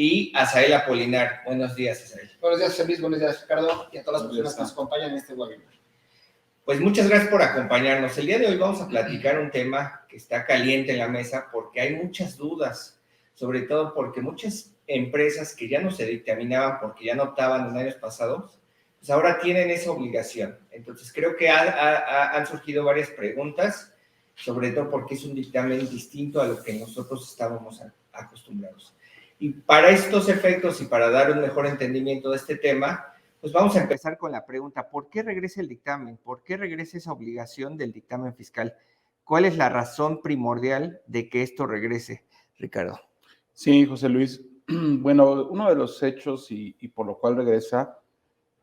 y Azael Apolinar. Buenos días, Azael. Buenos días, José Luis. Buenos días, Ricardo, y a todas las personas que nos acompañan en este webinar. Pues muchas gracias por acompañarnos. El día de hoy vamos a platicar un tema que está caliente en la mesa porque hay muchas dudas, sobre todo porque muchas empresas que ya no se dictaminaban porque ya no optaban en años pasados, pues ahora tienen esa obligación. Entonces creo que han surgido varias preguntas, sobre todo porque es un dictamen distinto a lo que nosotros estábamos acostumbrados. Y para estos efectos y para dar un mejor entendimiento de este tema, pues vamos a empezar con la pregunta, ¿por qué regresa el dictamen? ¿Por qué regresa esa obligación del dictamen fiscal? ¿Cuál es la razón primordial de que esto regrese, Ricardo? Sí, José Luis. Bueno, uno de los hechos y por lo cual regresa,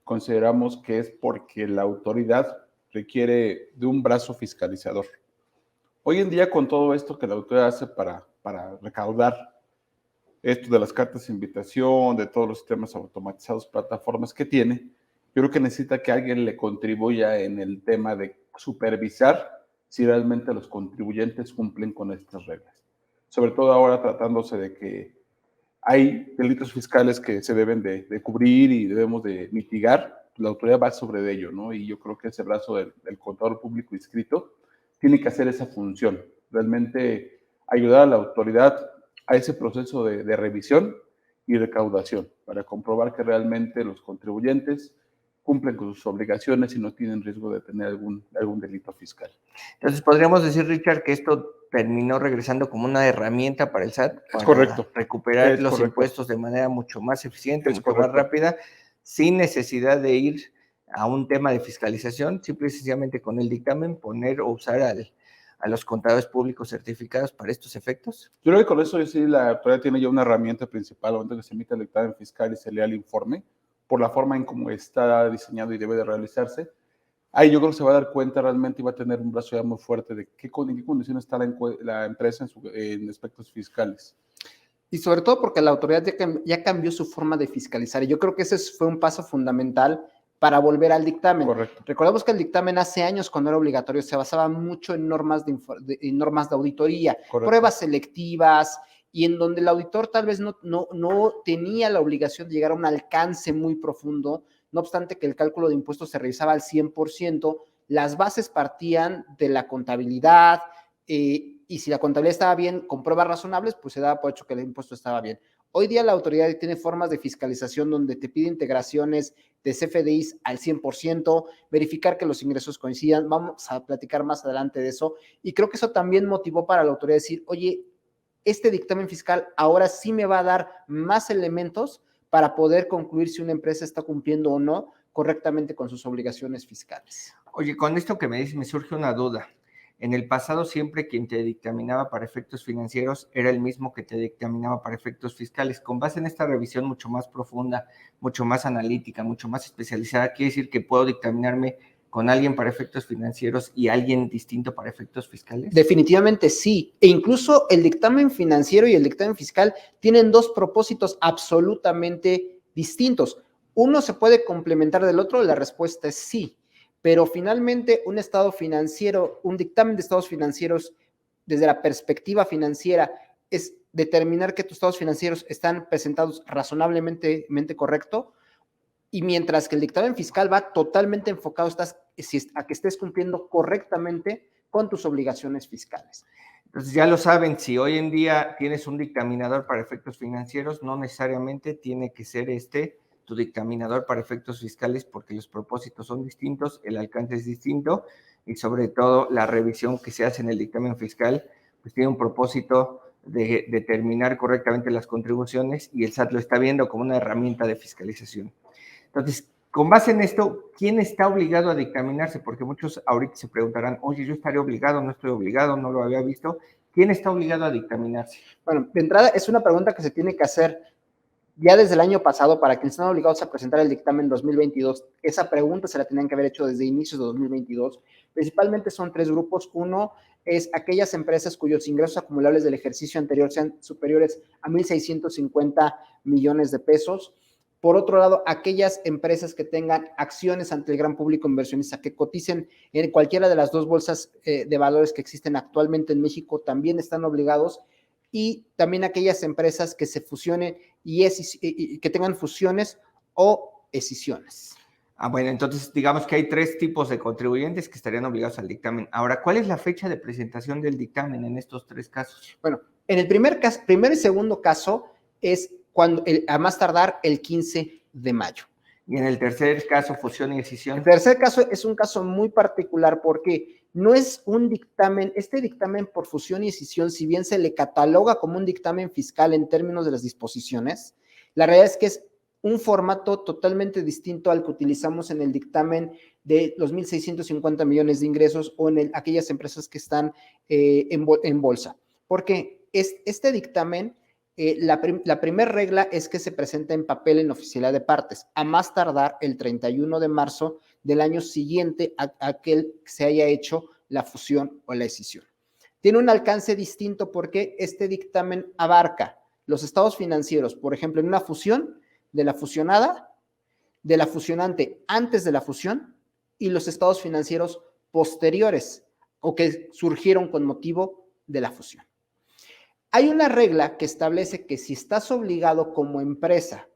consideramos que es porque la autoridad requiere de un brazo fiscalizador. Hoy en día, con todo esto que la autoridad hace para recaudar esto de las cartas de invitación, de todos los sistemas automatizados, plataformas que tiene, yo creo que necesita que alguien le contribuya en el tema de supervisar si realmente los contribuyentes cumplen con estas reglas. Sobre todo ahora tratándose de que hay delitos fiscales que se deben de cubrir y debemos de mitigar, la autoridad va sobre ello, ¿no? Y yo creo que ese brazo del contador público inscrito tiene que hacer esa función, realmente ayudar a la autoridad a ese proceso de revisión y recaudación para comprobar que realmente los contribuyentes cumplen con sus obligaciones y no tienen riesgo de tener algún delito fiscal. Entonces, podríamos decir, Richard, que esto terminó regresando como una herramienta para el SAT para recuperar los impuestos de manera mucho más eficiente, mucho más rápida, sin necesidad de ir a un tema de fiscalización, simple y sencillamente con el dictamen poner o usar a los contadores públicos certificados para estos efectos. Yo creo que con eso sí la autoridad tiene ya una herramienta principal al momento que se emite el dictamen fiscal y se lea el informe, por la forma en cómo está diseñado y debe de realizarse. Ahí yo creo que se va a dar cuenta realmente y va a tener un brazo ya muy fuerte de en qué condiciones está la empresa en aspectos fiscales. Y sobre todo porque la autoridad ya cambió su forma de fiscalizar. Y yo creo que ese fue un paso fundamental para volver al dictamen. Correcto. Recordemos que el dictamen hace años, cuando era obligatorio, se basaba mucho en normas de auditoría, Correcto. Pruebas selectivas, y en donde el auditor tal vez no tenía la obligación de llegar a un alcance muy profundo. No obstante que el cálculo de impuestos se realizaba al 100%, las bases partían de la contabilidad, y si la contabilidad estaba bien, con pruebas razonables, pues se daba por hecho que el impuesto estaba bien. Hoy día la autoridad tiene formas de fiscalización donde te pide integraciones de CFDIs al 100%, verificar que los ingresos coincidan. Vamos a platicar más adelante de eso. Y creo que eso también motivó para la autoridad decir, oye, este dictamen fiscal ahora sí me va a dar más elementos para poder concluir si una empresa está cumpliendo o no correctamente con sus obligaciones fiscales. Oye, con esto que me dices me surge una duda. En el pasado siempre quien te dictaminaba para efectos financieros era el mismo que te dictaminaba para efectos fiscales. Con base en esta revisión mucho más profunda, mucho más analítica, mucho más especializada, ¿quiere decir que puedo dictaminarme con alguien para efectos financieros y alguien distinto para efectos fiscales? Definitivamente sí. E incluso el dictamen financiero y el dictamen fiscal tienen dos propósitos absolutamente distintos. Uno se puede complementar del otro, la respuesta es sí. Pero finalmente un estado financiero, un dictamen de estados financieros desde la perspectiva financiera es determinar que tus estados financieros están presentados razonablemente correcto, y mientras que el dictamen fiscal va totalmente enfocado a que estés cumpliendo correctamente con tus obligaciones fiscales. Entonces ya lo saben, si hoy en día tienes un dictaminador para efectos financieros, no necesariamente tiene que ser tu dictaminador para efectos fiscales, porque los propósitos son distintos, el alcance es distinto y sobre todo la revisión que se hace en el dictamen fiscal pues tiene un propósito de determinar correctamente las contribuciones y el SAT lo está viendo como una herramienta de fiscalización. Entonces, con base en esto, ¿quién está obligado a dictaminarse? Porque muchos ahorita se preguntarán, oye, yo estaré obligado, no estoy obligado, no lo había visto. ¿Quién está obligado a dictaminarse? Bueno, de entrada es una pregunta que se tiene que hacer ya desde el año pasado para quienes están obligados a presentar el dictamen 2022. Esa pregunta se la tenían que haber hecho desde inicios de 2022. Principalmente son tres grupos. Uno es aquellas empresas cuyos ingresos acumulables del ejercicio anterior sean superiores a 1,650 millones de pesos. Por otro lado, aquellas empresas que tengan acciones ante el gran público inversionista, que coticen en cualquiera de las dos bolsas de valores que existen actualmente en México, también están obligados. y también aquellas empresas que se fusionen y que tengan fusiones o escisiones. Bueno, entonces digamos que hay 3 tipos de contribuyentes que estarían obligados al dictamen. Ahora, ¿cuál es la fecha de presentación del dictamen en estos 3 casos? Bueno, en el primer y segundo caso es a más tardar el 15 de mayo. Y en el tercer caso, fusión y escisión. El tercer caso es un caso muy particular porque no es un dictamen, este dictamen por fusión y escisión, si bien se le cataloga como un dictamen fiscal en términos de las disposiciones, la realidad es que es un formato totalmente distinto al que utilizamos en el dictamen de los 1.650 millones de ingresos o en aquellas empresas que están en bolsa. Porque este dictamen, la primera regla es que se presenta en papel en oficialidad de partes, a más tardar el 31 de marzo del año siguiente a aquel que se haya hecho la fusión o la escisión. Tiene un alcance distinto porque este dictamen abarca los estados financieros, por ejemplo, en una fusión, de la fusionada, de la fusionante antes de la fusión y los estados financieros posteriores o que surgieron con motivo de la fusión. Hay una regla que establece que si estás obligado como empresa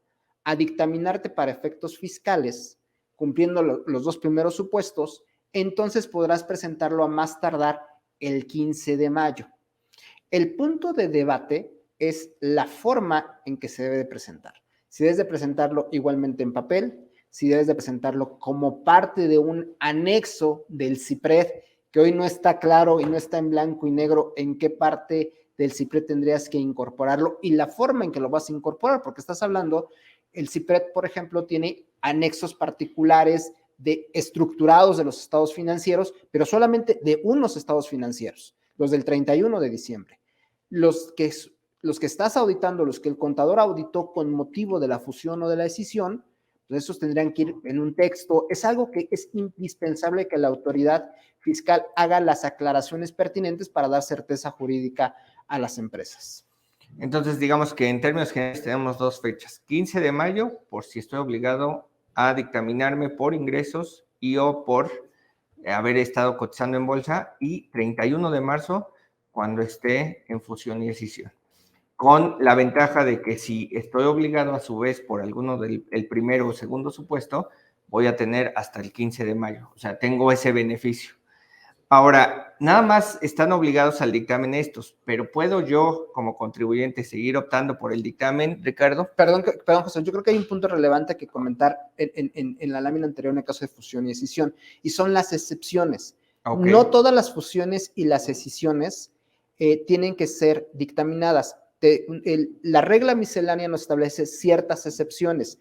a dictaminarte para efectos fiscales, cumpliendo los 2 primeros supuestos, entonces podrás presentarlo a más tardar el 15 de mayo. El punto de debate es la forma en que se debe de presentar. Si debes de presentarlo igualmente en papel, si debes de presentarlo como parte de un anexo del CIPRED, que hoy no está claro y no está en blanco y negro en qué parte del CIPRED tendrías que incorporarlo y la forma en que lo vas a incorporar, porque estás hablando, el CIPRED, por ejemplo, tiene anexos particulares estructurados de los estados financieros, pero solamente de unos estados financieros, los del 31 de diciembre. Los que estás auditando, los que el contador auditó con motivo de la fusión o de la escisión, pues esos tendrían que ir en un texto. Es algo que es indispensable que la autoridad fiscal haga las aclaraciones pertinentes para dar certeza jurídica a las empresas. Entonces, digamos que en términos generales tenemos 2 fechas. 15 de mayo, por si estoy obligado a dictaminarme por ingresos y o por haber estado cotizando en bolsa, y 31 de marzo, cuando esté en fusión y escisión. Con la ventaja de que si estoy obligado a su vez por alguno del primero o segundo supuesto, voy a tener hasta el 15 de mayo. O sea, tengo ese beneficio. Ahora, nada más están obligados al dictamen estos, pero ¿puedo yo como contribuyente seguir optando por el dictamen, Ricardo? Perdón, José, yo creo que hay un punto relevante que comentar en la lámina anterior en el caso de fusión y escisión, y son las excepciones. Okay. No todas las fusiones y las escisiones tienen que ser dictaminadas. La regla miscelánea nos establece ciertas excepciones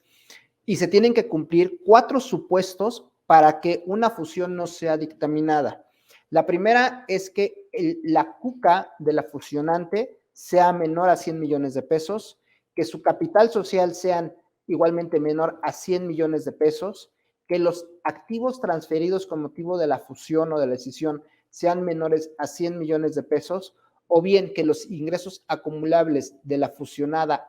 y se tienen que cumplir 4 supuestos para que una fusión no sea dictaminada. La primera es que la cuca de la fusionante sea menor a 100 millones de pesos, que su capital social sean igualmente menor a 100 millones de pesos, que los activos transferidos con motivo de la fusión o de la escisión sean menores a 100 millones de pesos, o bien que los ingresos acumulables de la fusionada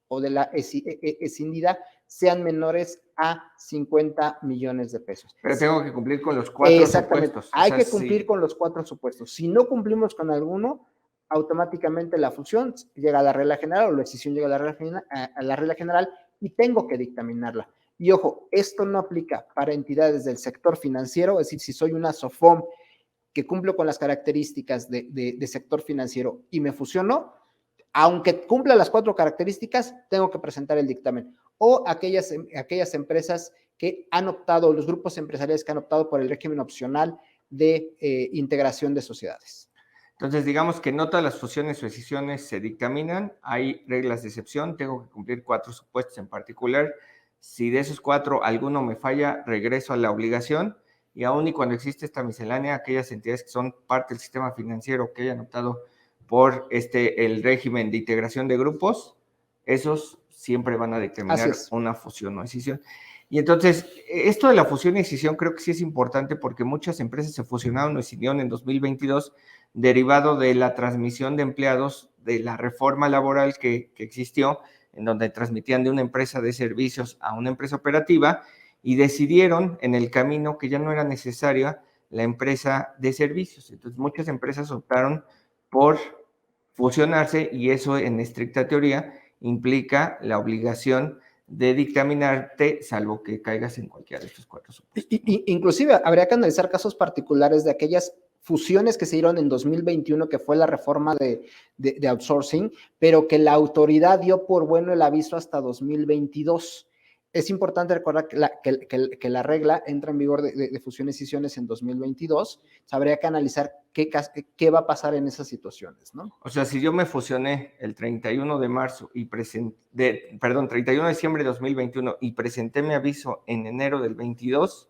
o de la escindida sean menores a 50 millones de pesos. Pero tengo que cumplir con los 4 supuestos. Hay que cumplir con los 4 supuestos. Si no cumplimos con alguno, automáticamente la fusión llega a la regla general o la escisión llega a la regla general y tengo que dictaminarla. Y ojo, esto no aplica para entidades del sector financiero, es decir, si soy una SOFOM que cumplo con las características de sector financiero y me fusiono, aunque cumpla las 4 características, tengo que presentar el dictamen. O aquellas empresas que han optado, los grupos empresariales que han optado por el régimen opcional de integración de sociedades. Entonces, digamos que no todas las fusiones o escisiones se dictaminan, hay reglas de excepción, tengo que cumplir 4 supuestos en particular. Si de esos 4 alguno me falla, regreso a la obligación, y aún y cuando existe esta miscelánea, aquellas entidades que son parte del sistema financiero que hayan optado por el régimen de integración de grupos, esos siempre van a determinar una fusión o escisión. Y entonces, esto de la fusión y escisión creo que sí es importante porque muchas empresas se fusionaron o escindieron en 2022 derivado de la transmisión de empleados de la reforma laboral que existió, en donde transmitían de una empresa de servicios a una empresa operativa y decidieron en el camino que ya no era necesaria la empresa de servicios. Entonces, muchas empresas optaron por fusionarse y eso en estricta teoría implica la obligación de dictaminarte, salvo que caigas en cualquiera de estos 4 supuestos. Inclusive habría que analizar casos particulares de aquellas fusiones que se dieron en 2021, que fue la reforma de outsourcing, pero que la autoridad dio por bueno el aviso hasta 2022. Es importante recordar que la regla entra en vigor de fusiones y escisiones en 2022. Habría que analizar qué va a pasar en esas situaciones, ¿no? O sea, si yo me fusioné el 31 de marzo y 31 de diciembre de 2021 y presenté mi aviso en enero del 22,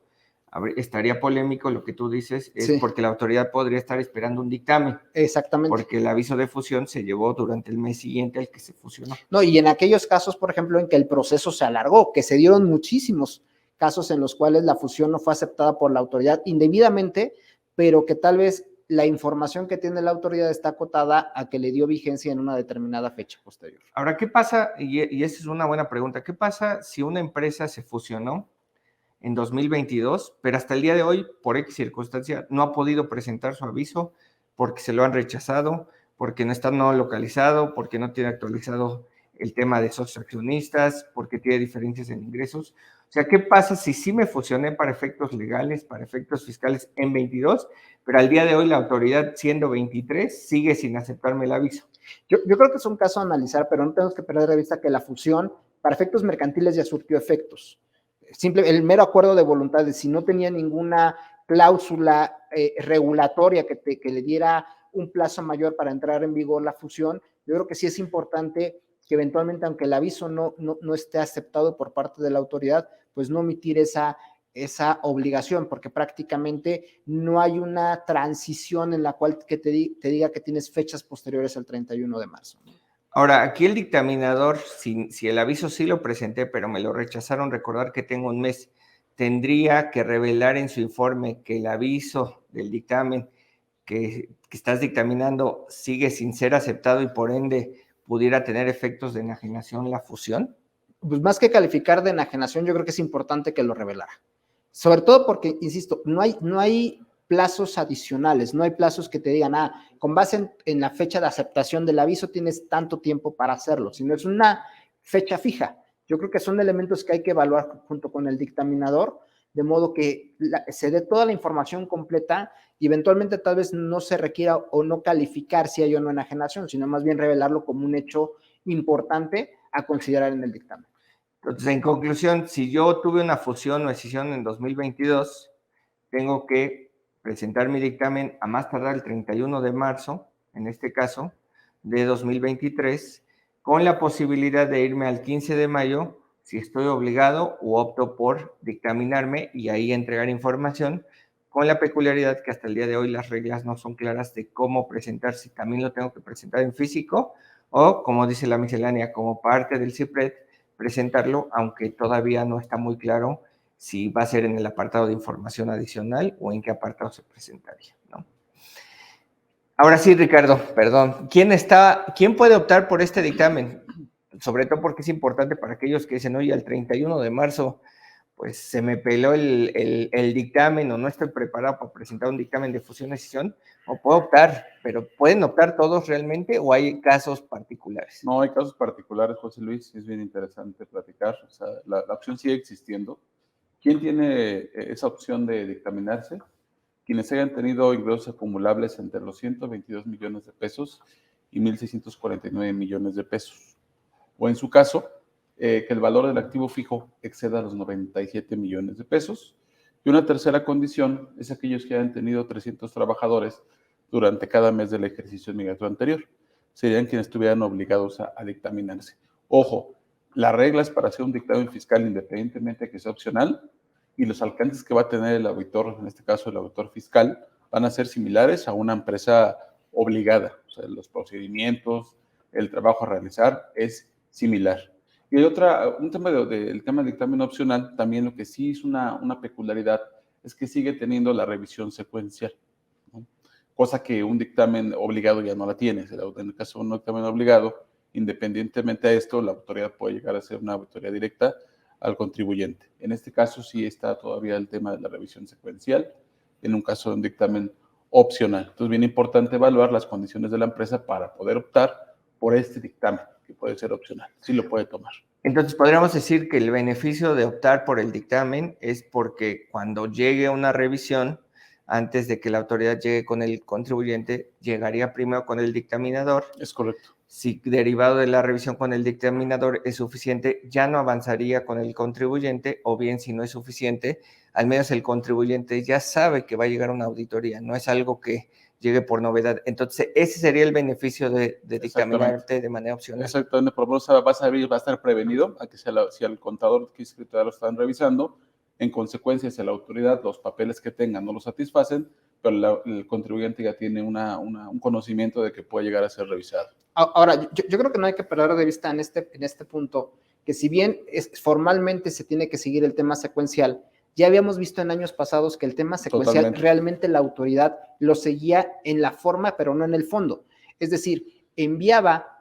estaría polémico lo que tú dices, es porque la autoridad podría estar esperando un dictamen. Exactamente. Porque el aviso de fusión se llevó durante el mes siguiente al que se fusionó. No, y en aquellos casos, por ejemplo, en que el proceso se alargó, que se dieron muchísimos casos en los cuales la fusión no fue aceptada por la autoridad indebidamente, pero que tal vez la información que tiene la autoridad está acotada a que le dio vigencia en una determinada fecha posterior. Ahora, ¿qué pasa? Y esa es una buena pregunta. ¿Qué pasa si una empresa se fusionó en 2022, pero hasta el día de hoy, por X circunstancia, no ha podido presentar su aviso porque se lo han rechazado, porque no está no localizado, porque no tiene actualizado el tema de socios accionistas, porque tiene diferencias en ingresos? O sea, ¿qué pasa si sí me fusioné para efectos legales, para efectos fiscales en 22, pero al día de hoy la autoridad, siendo 23, sigue sin aceptarme el aviso? Yo creo que es un caso a analizar, pero no tenemos que perder de vista que la fusión, para efectos mercantiles, ya surtió efectos. El mero acuerdo de voluntades, si no tenía ninguna cláusula regulatoria que le diera un plazo mayor para entrar en vigor la fusión, yo creo que sí es importante que eventualmente, aunque el aviso no esté aceptado por parte de la autoridad, pues no omitir esa obligación, porque prácticamente no hay una transición en la cual te diga que tienes fechas posteriores al 31 de marzo. Ahora, aquí el dictaminador, si el aviso sí lo presenté, pero me lo rechazaron, recordar que tengo un mes, tendría que revelar en su informe que el aviso del dictamen que estás dictaminando sigue sin ser aceptado y por ende pudiera tener efectos de enajenación la fusión. Pues más que calificar de enajenación, yo creo que es importante que lo revelara. Sobre todo porque, insisto, no hay plazos adicionales, no hay plazos que te digan, con base en la fecha de aceptación del aviso tienes tanto tiempo para hacerlo, sino es una fecha fija. Yo creo que son elementos que hay que evaluar junto con el dictaminador, de modo que se dé toda la información completa y eventualmente tal vez no se requiera o no calificar si hay o no enajenación, sino más bien revelarlo como un hecho importante a considerar en el dictamen. Entonces, en conclusión, si yo tuve una fusión o escisión en 2022, tengo que presentar mi dictamen a más tardar el 31 de marzo, en este caso, de 2023, con la posibilidad de irme al 15 de mayo, si estoy obligado o opto por dictaminarme y ahí entregar información, con la peculiaridad que hasta el día de hoy las reglas no son claras de cómo presentar, si también lo tengo que presentar en físico o, como dice la miscelánea, como parte del CIPRED, presentarlo, aunque todavía no está muy claro si va a ser en el apartado de información adicional o en qué apartado se presentaría, ¿no? Ahora sí, Ricardo, perdón. ¿Quién puede optar por este dictamen? Sobre todo porque es importante para aquellos que dicen, oye, el 31 de marzo, pues se me peló el dictamen o no estoy preparado para presentar un dictamen de fusión y escisión, o puedo optar, pero ¿pueden optar todos realmente o hay casos particulares? No, hay casos particulares, José Luis, es bien interesante platicar. O sea, la opción sigue existiendo. ¿Quién tiene esa opción de dictaminarse? Quienes hayan tenido ingresos acumulables entre los 122 millones de pesos y 1.649 millones de pesos. O en su caso, que el valor del activo fijo exceda los 97 millones de pesos. Y una tercera condición es aquellos que hayan tenido 300 trabajadores durante cada mes del ejercicio migratorio anterior. Serían quienes estuvieran obligados a dictaminarse. Ojo, las reglas para hacer un dictamen fiscal, independientemente de que sea opcional, y los alcances que va a tener el auditor, en este caso el auditor fiscal, van a ser similares a una empresa obligada. O sea, los procedimientos, el trabajo a realizar es similar. Y hay un tema el tema del dictamen opcional, también lo que sí es una peculiaridad es que sigue teniendo la revisión secuencial, ¿no? Cosa que un dictamen obligado ya no la tiene. En el caso de un dictamen obligado, independientemente de esto, la autoridad puede llegar a ser una auditoría directa al contribuyente. En este caso sí está todavía el tema de la revisión secuencial. En un caso de un dictamen opcional. Entonces, bien importante evaluar las condiciones de la empresa para poder optar por este dictamen, que puede ser opcional. Sí lo puede tomar. Entonces, podríamos decir que el beneficio de optar por el dictamen es porque cuando llegue una revisión, antes de que la autoridad llegue con el contribuyente, llegaría primero con el dictaminador. Es correcto. Si derivado de la revisión con el dictaminador es suficiente, ya no avanzaría con el contribuyente, o bien si no es suficiente, al menos el contribuyente ya sabe que va a llegar una auditoría, no es algo que llegue por novedad. Entonces, ese sería el beneficio de dictaminarte de manera opcional. Exactamente, por lo menos va a estar prevenido a que si al contador que ya lo están revisando, en consecuencia, si la autoridad los papeles que tengan no los satisfacen, pero el contribuyente ya tiene un conocimiento de que puede llegar a ser revisado. Ahora, yo creo que no hay que perder de vista en este punto que si bien formalmente se tiene que seguir el tema secuencial, ya habíamos visto en años pasados que el tema secuencial Totalmente. realmente la autoridad lo seguía en la forma, pero no en el fondo. Es decir, enviaba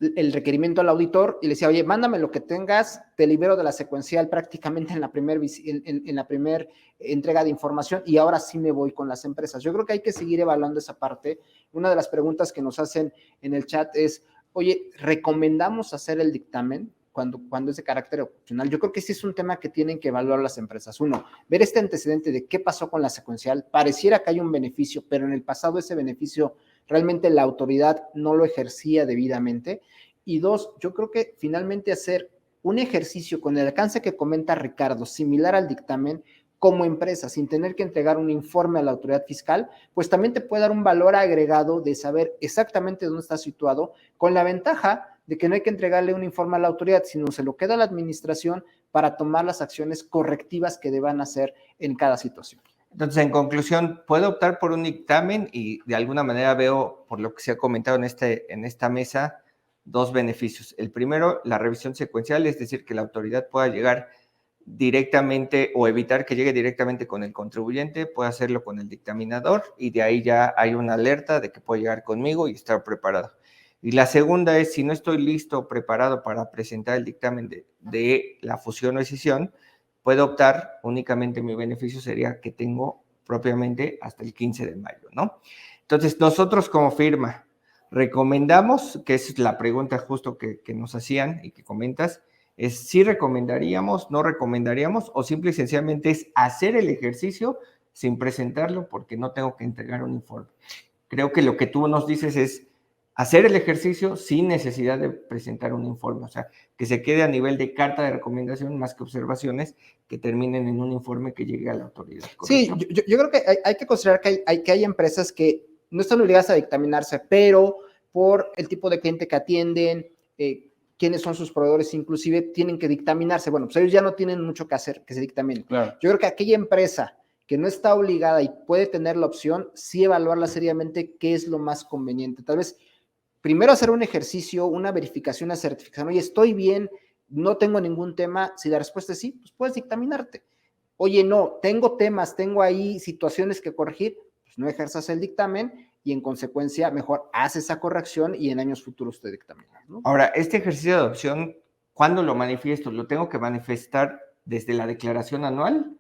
el requerimiento al auditor y le decía, oye, mándame lo que tengas, te libero de la secuencial prácticamente en la primer entrega de información y ahora sí me voy con las empresas. Yo creo que hay que seguir evaluando esa parte. Una de las preguntas que nos hacen en el chat es, oye, ¿recomendamos hacer el dictamen cuando es de carácter opcional? Yo creo que sí es un tema que tienen que evaluar las empresas. Uno, ver este antecedente de qué pasó con la secuencial. Pareciera que hay un beneficio, pero en el pasado ese beneficio realmente la autoridad no lo ejercía debidamente. Y dos, yo creo que finalmente hacer un ejercicio con el alcance que comenta Ricardo, similar al dictamen, como empresa, sin tener que entregar un informe a la autoridad fiscal, pues también te puede dar un valor agregado de saber exactamente dónde está situado, con la ventaja de que no hay que entregarle un informe a la autoridad, sino se lo queda a la administración para tomar las acciones correctivas que deban hacer en cada situación. Entonces, en conclusión, puedo optar por un dictamen y de alguna manera veo, por lo que se ha comentado en esta mesa, dos beneficios. El primero, la revisión secuencial, es decir, que la autoridad pueda llegar directamente o evitar que llegue directamente con el contribuyente, puede hacerlo con el dictaminador y de ahí ya hay una alerta de que puede llegar conmigo y estar preparado. Y la segunda es, si no estoy listo o preparado para presentar el dictamen de la fusión o escisión, puedo optar, únicamente mi beneficio sería que tengo propiamente hasta el 15 de mayo, ¿no? Entonces, nosotros como firma recomendamos, que es la pregunta justo que nos hacían y que comentas, es si recomendaríamos, no recomendaríamos, o simple y sencillamente es hacer el ejercicio sin presentarlo porque no tengo que entregar un informe. Creo que lo que tú nos dices es hacer el ejercicio sin necesidad de presentar un informe, o sea, que se quede a nivel de carta de recomendación más que observaciones que terminen en un informe que llegue a la autoridad. ¿Correcto? Sí, yo creo que hay que considerar que hay empresas que no están obligadas a dictaminarse, pero por el tipo de cliente que atienden, quiénes son sus proveedores, inclusive tienen que dictaminarse. Bueno, pues ellos ya no tienen mucho que hacer que se dictaminen. Claro. Yo creo que aquella empresa que no está obligada y puede tener la opción, sí evaluarla seriamente qué es lo más conveniente. Tal vez primero hacer un ejercicio, una verificación, una certificación. Oye, estoy bien, no tengo ningún tema. Si la respuesta es sí, pues puedes dictaminarte. Oye, no, tengo temas, tengo ahí situaciones que corregir, pues no ejerzas el dictamen y en consecuencia mejor haz esa corrección y en años futuros te dictaminas, ¿no? Ahora, este ejercicio de adopción, ¿cuándo lo manifiesto? ¿Lo tengo que manifestar desde la declaración anual?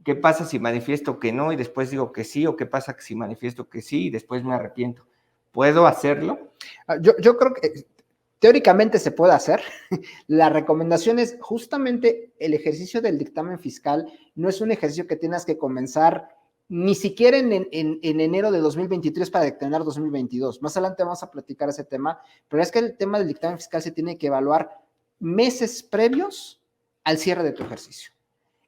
¿Qué pasa si manifiesto que no y después digo que sí? ¿O qué pasa si manifiesto que sí y después me arrepiento? ¿Puedo hacerlo? Yo creo que teóricamente se puede hacer. La recomendación es justamente el ejercicio del dictamen fiscal. No es un ejercicio que tengas que comenzar ni siquiera en enero de 2023 para dictaminar 2022. Más adelante vamos a platicar ese tema, pero es que el tema del dictamen fiscal se tiene que evaluar meses previos al cierre de tu ejercicio.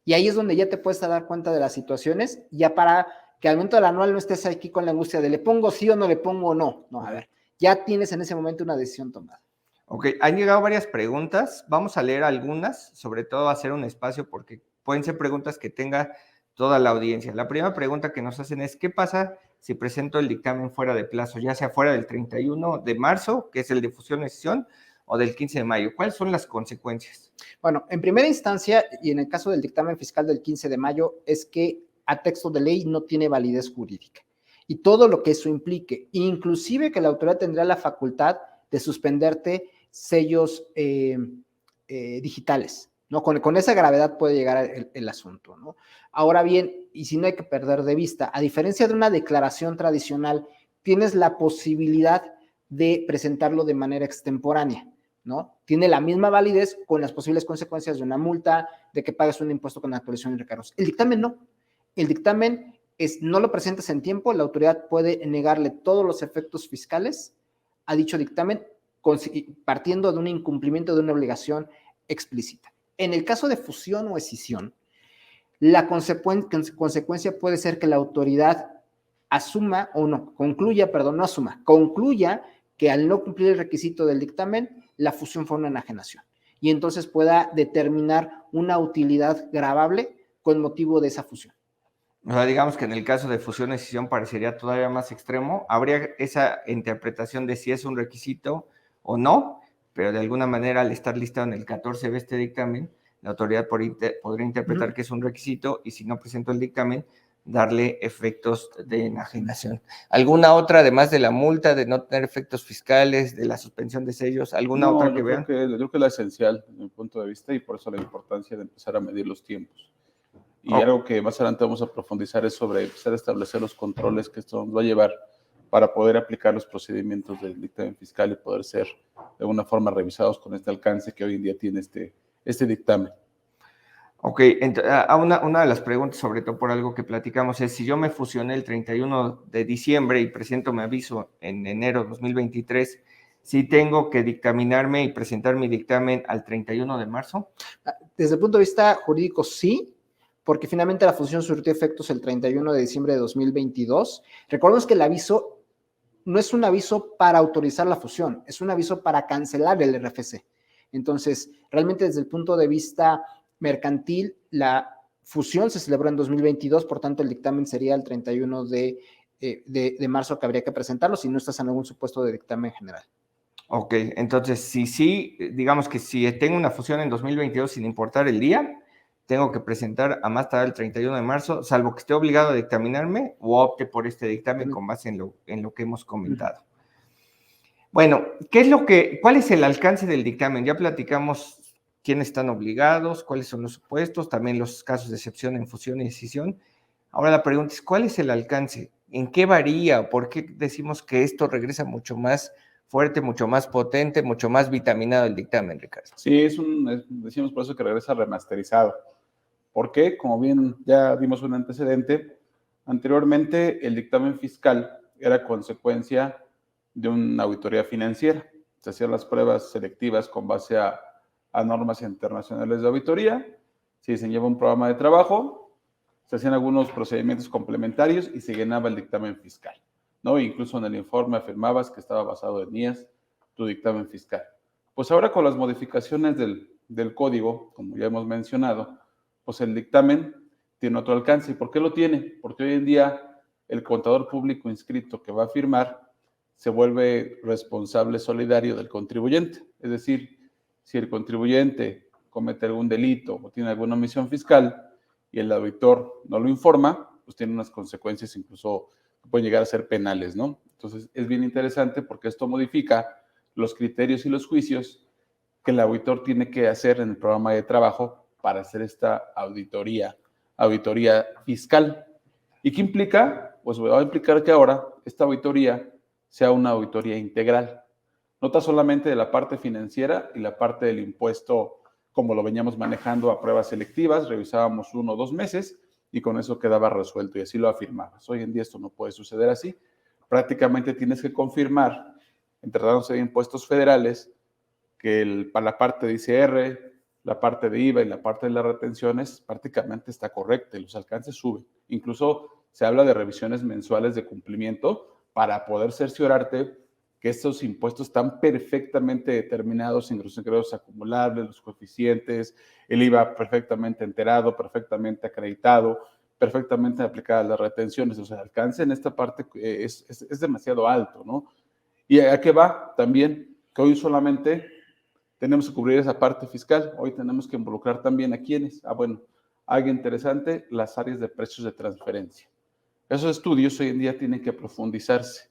Y ahí es donde ya te puedes dar cuenta de las situaciones, ya para que al momento del anual no estés aquí con la angustia de le pongo sí o no le pongo no. No, a ver, ya tienes en ese momento una decisión tomada. Ok, han llegado varias preguntas. Vamos a leer algunas, sobre todo hacer un espacio porque pueden ser preguntas que tenga toda la audiencia. La primera pregunta que nos hacen es, ¿qué pasa si presento el dictamen fuera de plazo, ya sea fuera del 31 de marzo, que es el de fusión y escisión, o del 15 de mayo? ¿Cuáles son las consecuencias? Bueno, en primera instancia, y en el caso del dictamen fiscal del 15 de mayo, es que a texto de ley no tiene validez jurídica. Y todo lo que eso implique, inclusive que la autoridad tendrá la facultad de suspenderte sellos digitales. ¿no? Con esa gravedad puede llegar el asunto, ¿no? Ahora bien, y si no hay que perder de vista, a diferencia de una declaración tradicional, tienes la posibilidad de presentarlo de manera extemporánea, ¿no? Tiene la misma validez con las posibles consecuencias de una multa, de que pagues un impuesto con actualización y recargos. El dictamen no. El dictamen no lo presentas en tiempo, la autoridad puede negarle todos los efectos fiscales a dicho dictamen partiendo de un incumplimiento de una obligación explícita. En el caso de fusión o escisión, la consecuencia puede ser que la autoridad asuma o no, concluya que al no cumplir el requisito del dictamen, la fusión fue una enajenación y entonces pueda determinar una utilidad gravable con motivo de esa fusión. O sea, digamos que en el caso de fusión y escisión parecería todavía más extremo. Habría esa interpretación de si es un requisito o no, pero de alguna manera al estar listado en el 14 de este dictamen, la autoridad podría interpretar que es un requisito y si no presentó el dictamen, darle efectos de enajenación. ¿Alguna otra, además de la multa, de no tener efectos fiscales, de la suspensión de sellos, alguna otra que vean? Yo creo que es la esencial desde mi punto de vista y por eso la importancia de empezar a medir los tiempos. Y algo que más adelante vamos a profundizar es sobre empezar a establecer los controles que esto nos va a llevar para poder aplicar los procedimientos del dictamen fiscal y poder ser de alguna forma revisados con este alcance que hoy en día tiene este dictamen. Ok, una de las preguntas, sobre todo por algo que platicamos, es si yo me fusioné el 31 de diciembre y presento mi aviso en enero de 2023, ¿sí tengo que dictaminarme y presentar mi dictamen al 31 de marzo? Desde el punto de vista jurídico, sí, porque finalmente la fusión surtió efectos el 31 de diciembre de 2022. Recordemos que el aviso no es un aviso para autorizar la fusión, es un aviso para cancelar el RFC. Entonces, realmente desde el punto de vista mercantil, la fusión se celebró en 2022, por tanto el dictamen sería el 31 de marzo que habría que presentarlo si no estás en algún supuesto de dictamen general. Ok, entonces, sí, digamos que si tengo una fusión en 2022 sin importar el día, tengo que presentar a más tardar el 31 de marzo, salvo que esté obligado a dictaminarme o opte por este dictamen con base en lo que hemos comentado. Bueno, ¿cuál es el alcance del dictamen? Ya platicamos quiénes están obligados, cuáles son los supuestos, también los casos de excepción en fusión y escisión. Ahora la pregunta es, ¿cuál es el alcance? ¿En qué varía? ¿Por qué decimos que esto regresa mucho más fuerte, mucho más potente, mucho más vitaminado el dictamen, Ricardo? Sí, decimos por eso que regresa remasterizado. ¿Por qué? Como bien ya dimos un antecedente, anteriormente el dictamen fiscal era consecuencia de una auditoría financiera. Se hacían las pruebas selectivas con base a normas internacionales de auditoría, se diseñaba un programa de trabajo, se hacían algunos procedimientos complementarios y se llenaba el dictamen fiscal, ¿no? Incluso en el informe afirmabas que estaba basado en IAS tu dictamen fiscal. Pues ahora con las modificaciones del código, como ya hemos mencionado, pues el dictamen tiene otro alcance. ¿Y por qué lo tiene? Porque hoy en día el contador público inscrito que va a firmar se vuelve responsable solidario del contribuyente. Es decir, si el contribuyente comete algún delito o tiene alguna omisión fiscal y el auditor no lo informa, pues tiene unas consecuencias incluso que pueden llegar a ser penales, ¿no? Entonces es bien interesante porque esto modifica los criterios y los juicios que el auditor tiene que hacer en el programa de trabajo para hacer esta auditoría fiscal. ¿Y qué implica? Pues va a implicar que ahora esta auditoría sea una auditoría integral. Nota solamente de la parte financiera y la parte del impuesto, como lo veníamos manejando a pruebas selectivas, revisábamos 1 o 2 meses y con eso quedaba resuelto y así lo afirmabas. Hoy en día esto no puede suceder así. Prácticamente tienes que confirmar, en tratándose de impuestos federales, que para la parte de ICR, la parte de IVA y la parte de las retenciones prácticamente está correcta y los alcances suben. Incluso se habla de revisiones mensuales de cumplimiento para poder cerciorarte que estos impuestos están perfectamente determinados, ingresos acumulables, los coeficientes, el IVA perfectamente enterado, perfectamente acreditado, perfectamente aplicadas las retenciones. O sea, el alcance en esta parte es demasiado alto, ¿no? ¿Y a qué va? También que hoy solamente tenemos que cubrir esa parte fiscal. Hoy tenemos que involucrar también a quienes. Bueno, algo interesante, las áreas de precios de transferencia. Esos estudios hoy en día tienen que profundizarse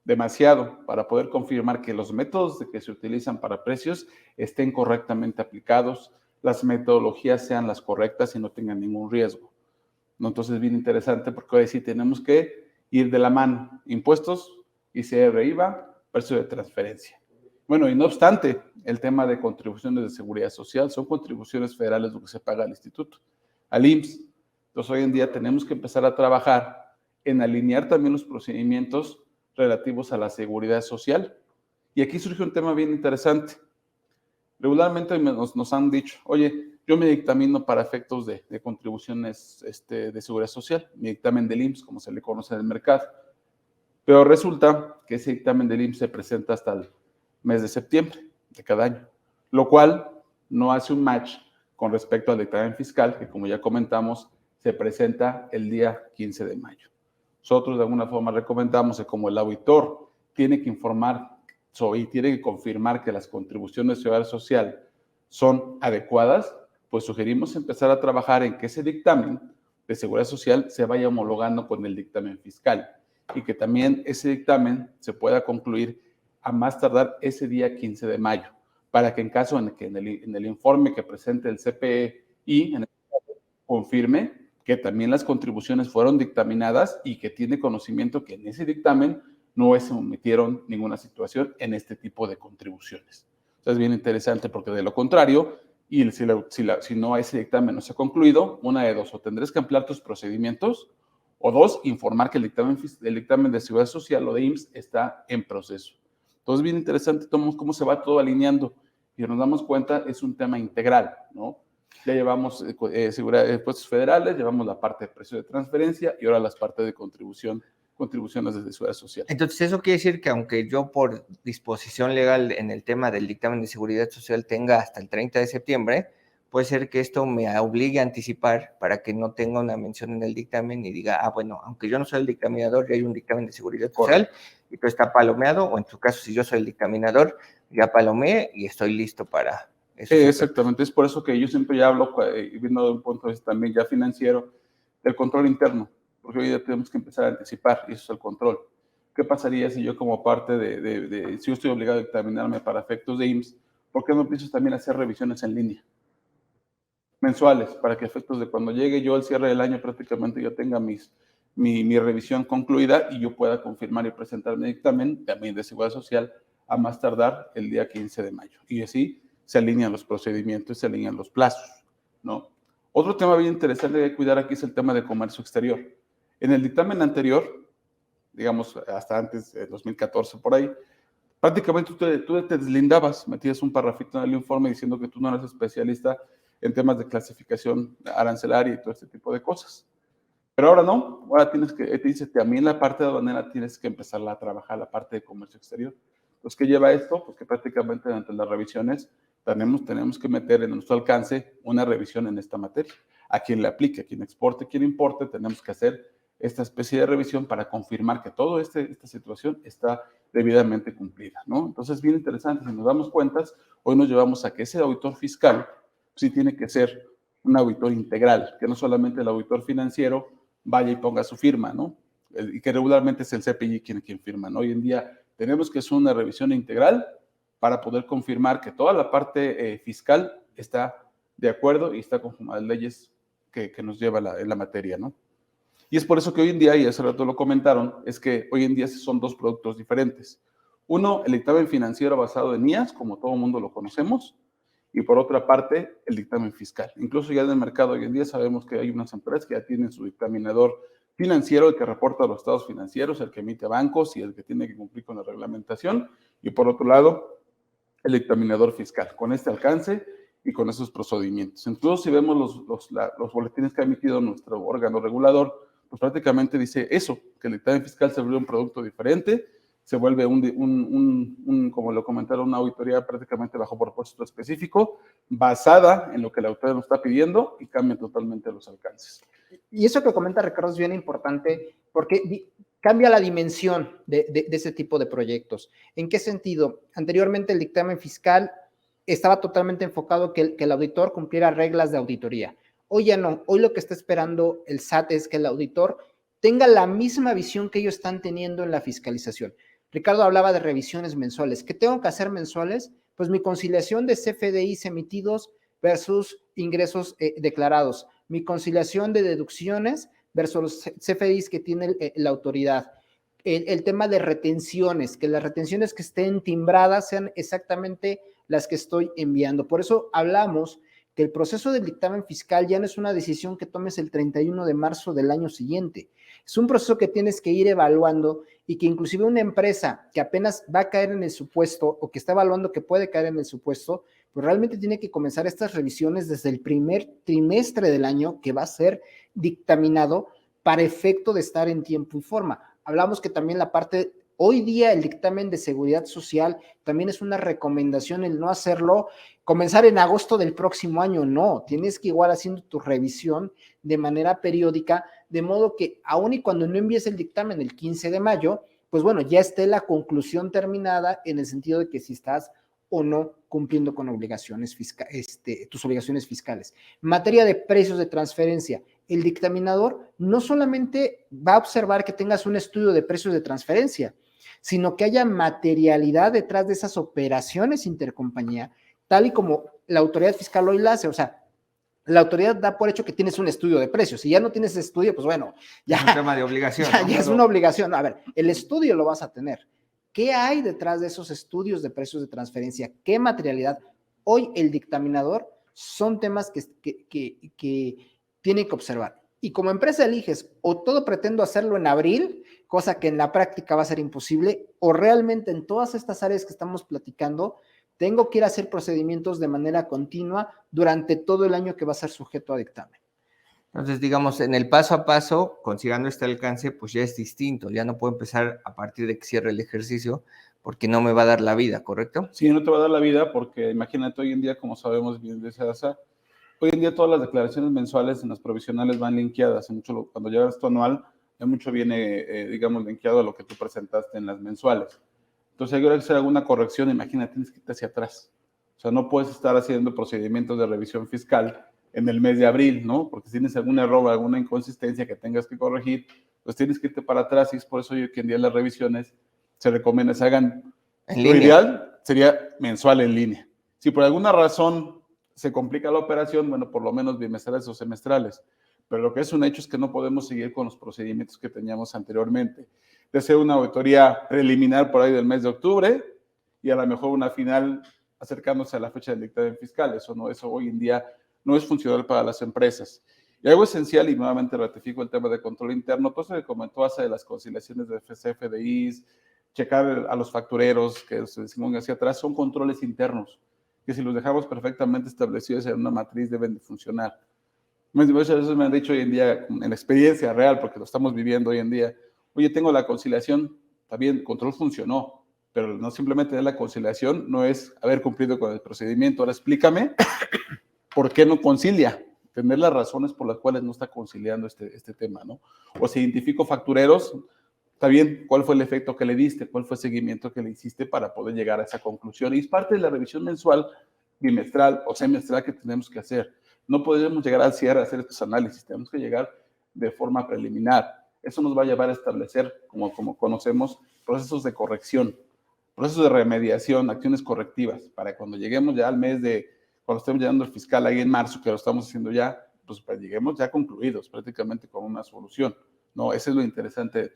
demasiado para poder confirmar que los métodos que se utilizan para precios estén correctamente aplicados, las metodologías sean las correctas y no tengan ningún riesgo, ¿no? Entonces es bien interesante porque hoy sí tenemos que ir de la mano, impuestos, ICR, IVA, precio de transferencia. Bueno, y no obstante, el tema de contribuciones de seguridad social son contribuciones federales lo que se paga al instituto, al IMSS. Entonces hoy en día tenemos que empezar a trabajar en alinear también los procedimientos relativos a la seguridad social. Y aquí surge un tema bien interesante. Regularmente nos han dicho, oye, yo me dictamino para efectos de contribuciones de seguridad social, mi dictamen del IMSS, como se le conoce en el mercado. Pero resulta que ese dictamen del IMSS se presenta hasta el mes de septiembre de cada año, lo cual no hace un match con respecto al dictamen fiscal, que como ya comentamos, se presenta el día 15 de mayo. Nosotros de alguna forma recomendamos que como el auditor tiene que informar y tiene que confirmar que las contribuciones de seguridad social son adecuadas, pues sugerimos empezar a trabajar en que ese dictamen de seguridad social se vaya homologando con el dictamen fiscal y que también ese dictamen se pueda concluir a más tardar ese día 15 de mayo, para que en caso en que en el informe que presente el CPI confirme que también las contribuciones fueron dictaminadas y que tiene conocimiento que en ese dictamen no se omitieron ninguna situación en este tipo de contribuciones. Entonces es bien interesante porque de lo contrario, y si no ese dictamen no se ha concluido, una de dos, o tendrás que ampliar tus procedimientos, o dos, informar que el dictamen de seguridad social o de IMSS está en proceso. Entonces, bien interesante cómo se va todo alineando y nos damos cuenta, es un tema integral, ¿no? Ya llevamos seguridad de impuestos federales, llevamos la parte de precio de transferencia y ahora las partes de contribuciones de seguridad social. Entonces, eso quiere decir que aunque yo por disposición legal en el tema del dictamen de seguridad social tenga hasta el 30 de septiembre, puede ser que esto me obligue a anticipar para que no tenga una mención en el dictamen y diga, bueno, aunque yo no soy el dictaminador, ya hay un dictamen de seguridad social y todo está palomeado, o en tu caso, si yo soy el dictaminador, ya palomeé y estoy listo para eso. Exactamente, es por eso que yo siempre ya hablo, viendo de un punto de vista también ya financiero, del control interno, porque hoy ya tenemos que empezar a anticipar, y eso es el control. ¿Qué pasaría si yo como parte si yo estoy obligado a dictaminarme para efectos de IMSS, ¿por qué no empiezo también a hacer revisiones en línea? Mensuales, para que efectos de cuando llegue yo al cierre del año prácticamente yo tenga mi revisión concluida y yo pueda confirmar y presentar mi dictamen también de seguridad social a más tardar el día 15 de mayo. Y así se alinean los procedimientos, se alinean los plazos, ¿no? Otro tema bien interesante que hay que cuidar aquí es el tema de comercio exterior. En el dictamen anterior, digamos hasta antes de 2014 por ahí, prácticamente tú te deslindabas, metías un parrafito en el informe diciendo que tú no eras especialista en temas de clasificación arancelaria y todo este tipo de cosas. Pero ahora no, ahora te dice también la parte de aduanera tienes que empezar a trabajar la parte de comercio exterior. Entonces, ¿qué lleva esto? Pues que prácticamente durante las revisiones tenemos que meter en nuestro alcance una revisión en esta materia. A quien le aplique, a quien exporte, a quien importe, tenemos que hacer esta especie de revisión para confirmar que toda esta situación está debidamente cumplida, ¿no? Entonces, bien interesante, si nos damos cuenta, hoy nos llevamos a que ese auditor fiscal sí tiene que ser un auditor integral, que no solamente el auditor financiero vaya y ponga su firma, ¿no? Y que regularmente es el CPI quien firma, ¿no? Hoy en día tenemos que hacer una revisión integral para poder confirmar que toda la parte fiscal está de acuerdo y está conforme a las leyes que nos lleva en la materia, ¿no? Y es por eso que hoy en día, y hace rato lo comentaron, es que hoy en día son dos productos diferentes. Uno, el dictamen financiero basado en IAS, como todo el mundo lo conocemos, y por otra parte, el dictamen fiscal. Incluso ya en el mercado hoy en día sabemos que hay unas empresas que ya tienen su dictaminador financiero, el que reporta los estados financieros, el que emite bancos y el que tiene que cumplir con la reglamentación, y por otro lado, el dictaminador fiscal, con este alcance y con esos procedimientos. Incluso si vemos los boletines que ha emitido nuestro órgano regulador, pues prácticamente dice eso, que el dictamen fiscal se vuelve un producto diferente, se vuelve como lo comentaron, una auditoría prácticamente bajo propósito específico, basada en lo que la autoridad nos está pidiendo y cambia totalmente los alcances. Y eso que comenta Ricardo es bien importante porque cambia la dimensión de ese tipo de proyectos. ¿En qué sentido? Anteriormente el dictamen fiscal estaba totalmente enfocado que el auditor cumpliera reglas de auditoría. Hoy ya no, hoy lo que está esperando el SAT es que el auditor tenga la misma visión que ellos están teniendo en la fiscalización. Ricardo hablaba de revisiones mensuales. ¿Qué tengo que hacer mensuales? Pues mi conciliación de CFDIs emitidos versus ingresos declarados, mi conciliación de deducciones versus los CFDIs que tiene la autoridad, el tema de retenciones, que las retenciones que estén timbradas sean exactamente las que estoy enviando. Por eso hablamos que el proceso del dictamen fiscal ya no es una decisión que tomes el 31 de marzo del año siguiente. Es un proceso que tienes que ir evaluando y que inclusive una empresa que apenas va a caer en el supuesto o que está evaluando que puede caer en el supuesto, pues realmente tiene que comenzar estas revisiones desde el primer trimestre del año que va a ser dictaminado para efecto de estar en tiempo y forma. Hablamos que también la parte, hoy día el dictamen de seguridad social también es una recomendación el no hacerlo, comenzar en agosto del próximo año, no, tienes que igual haciendo tu revisión de manera periódica, de modo que aun y cuando no envíes el dictamen el 15 de mayo, pues bueno, ya esté la conclusión terminada en el sentido de que si estás o no cumpliendo con obligaciones fiscales, tus obligaciones fiscales. En materia de precios de transferencia, el dictaminador no solamente va a observar que tengas un estudio de precios de transferencia, sino que haya materialidad detrás de esas operaciones intercompañía, tal y como la autoridad fiscal hoy la hace. O sea, la autoridad da por hecho que tienes un estudio de precios. Si ya no tienes ese estudio, pues bueno, ya es un tema de obligación. Ya es una obligación. A ver, el estudio lo vas a tener. ¿Qué hay detrás de esos estudios de precios de transferencia? ¿Qué materialidad? Hoy el dictaminador son temas que tienen que observar. Y como empresa eliges o todo pretendo hacerlo en abril, cosa que en la práctica va a ser imposible, o realmente en todas estas áreas que estamos platicando, tengo que ir a hacer procedimientos de manera continua durante todo el año que va a ser sujeto a dictamen. Entonces, digamos, en el paso a paso, considerando este alcance, pues ya es distinto. Ya no puedo empezar a partir de que cierre el ejercicio porque no me va a dar la vida, ¿correcto? Sí, no te va a dar la vida porque imagínate hoy en día, como sabemos bien de esa, hoy en día todas las declaraciones mensuales en las provisionales van linkeadas. Cuando llega esto anual, ya mucho viene, digamos, linkeado a lo que tú presentaste en las mensuales. Entonces, hay que hacer alguna corrección, imagínate, tienes que irte hacia atrás. O sea, no puedes estar haciendo procedimientos de revisión fiscal en el mes de abril, ¿no? Porque si tienes algún error, alguna inconsistencia que tengas que corregir, pues tienes que irte para atrás y es por eso que en día las revisiones se recomienda que se hagan. Lo ideal sería mensual en línea. Si por alguna razón se complica la operación, bueno, por lo menos bimestrales o semestrales. Pero lo que es un hecho es que no podemos seguir con los procedimientos que teníamos anteriormente. De ser una auditoría preliminar por ahí del mes de octubre y a lo mejor una final acercándose a la fecha del dictamen fiscal. Eso hoy en día no es funcional para las empresas. Y algo esencial, y nuevamente ratifico el tema de control interno, todo eso que comentó hace de las conciliaciones de CFDIs, checar a los factureros que se decimos hacia atrás, son controles internos, que si los dejamos perfectamente establecidos en una matriz deben de funcionar. Muchas veces me han dicho hoy en día, en la experiencia real, porque lo estamos viviendo hoy en día, oye, tengo la conciliación, está bien, el control funcionó, pero no simplemente tener la conciliación no es haber cumplido con el procedimiento. Ahora explícame por qué no concilia, tener las razones por las cuales no está conciliando este tema, ¿no? O si identifico factureros, está bien, ¿cuál fue el efecto que le diste? ¿Cuál fue el seguimiento que le hiciste para poder llegar a esa conclusión? Y es parte de la revisión mensual, bimestral o semestral que tenemos que hacer. No podemos llegar al cierre a hacer estos análisis, tenemos que llegar de forma preliminar. Eso nos va a llevar a establecer, como conocemos, procesos de corrección, procesos de remediación, acciones correctivas, para cuando lleguemos ya al mes cuando estemos llegando al fiscal ahí en marzo, que lo estamos haciendo ya, pues lleguemos ya concluidos prácticamente con una solución. No, ese es lo interesante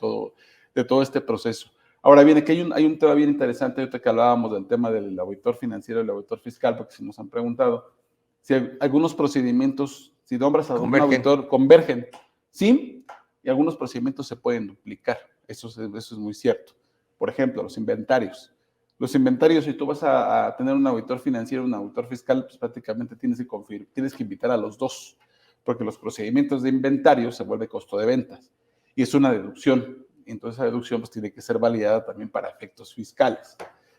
de todo este proceso. Ahora bien, aquí hay un tema bien interesante, ahorita que hablábamos del tema del auditor financiero y el auditor fiscal, porque si nos han preguntado si algunos procedimientos, si nombras a un auditor, convergen, sí, y algunos procedimientos se pueden duplicar, eso es muy cierto. Por ejemplo, los inventarios. Los inventarios, si tú vas a tener un auditor financiero, un auditor fiscal, pues prácticamente tienes que invitar a los dos, porque los procedimientos de inventario se vuelve costo de ventas y es una deducción. Entonces, esa deducción pues, tiene que ser validada también para efectos fiscales.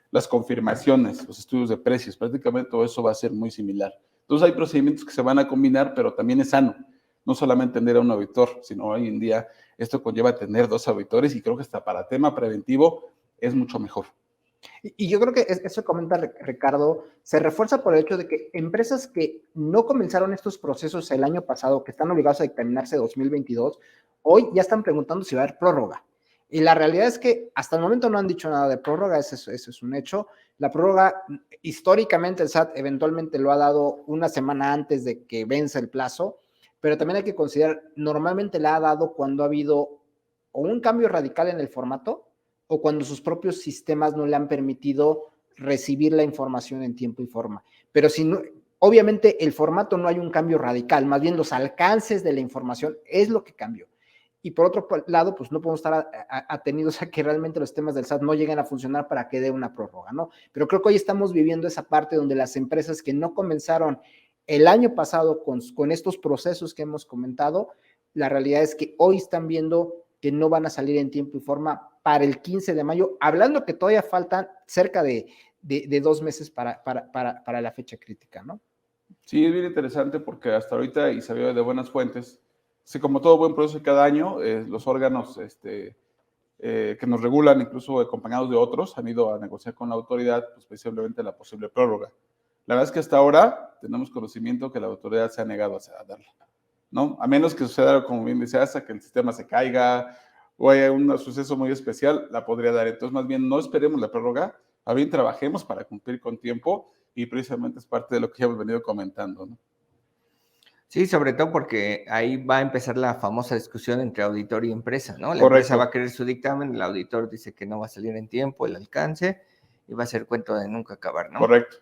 Las confirmaciones, los estudios de precios, prácticamente todo eso va a ser muy similar. Entonces, hay procedimientos que se van a combinar, pero también es sano. No solamente tener a un auditor, sino hoy en día esto conlleva tener dos auditores y creo que hasta para tema preventivo es mucho mejor. Y yo creo que eso que comenta Ricardo se refuerza por el hecho de que empresas que no comenzaron estos procesos el año pasado, que están obligados a dictaminarse 2022, hoy ya están preguntando si va a haber prórroga. Y la realidad es que hasta el momento no han dicho nada de prórroga, ese es un hecho. La prórroga, históricamente el SAT eventualmente lo ha dado una semana antes de que vence el plazo, pero también hay que considerar, normalmente la ha dado cuando ha habido o un cambio radical en el formato o cuando sus propios sistemas no le han permitido recibir la información en tiempo y forma. Pero si no, obviamente el formato no hay un cambio radical, más bien los alcances de la información es lo que cambió. Y por otro lado, pues no podemos estar atenidos a que realmente los temas del SAT no lleguen a funcionar para que dé una prórroga, ¿no? Pero creo que hoy estamos viviendo esa parte donde las empresas que no comenzaron el año pasado con estos procesos que hemos comentado, la realidad es que hoy están viendo que no van a salir en tiempo y forma para el 15 de mayo, hablando que todavía faltan cerca de 2 meses para la fecha crítica, ¿no? Sí, es bien interesante porque hasta ahorita, y sabía de buenas fuentes, sí, como todo buen proceso cada año, los órganos que nos regulan, incluso acompañados de otros, han ido a negociar con la autoridad, pues precisamente la posible prórroga. La verdad es que hasta ahora tenemos conocimiento que la autoridad se ha negado a darla, ¿no? A menos que suceda, como bien dice Asa, que el sistema se caiga o haya un suceso muy especial, la podría dar. Entonces, más bien, no esperemos la prórroga, más bien trabajemos para cumplir con tiempo y precisamente es parte de lo que ya hemos venido comentando, ¿no? Sí, sobre todo porque ahí va a empezar la famosa discusión entre auditor y empresa, ¿no? La Correcto. empresa va a querer su dictamen, el auditor dice que no va a salir en tiempo, el alcance, y va a ser cuento de nunca acabar, ¿no? Correcto.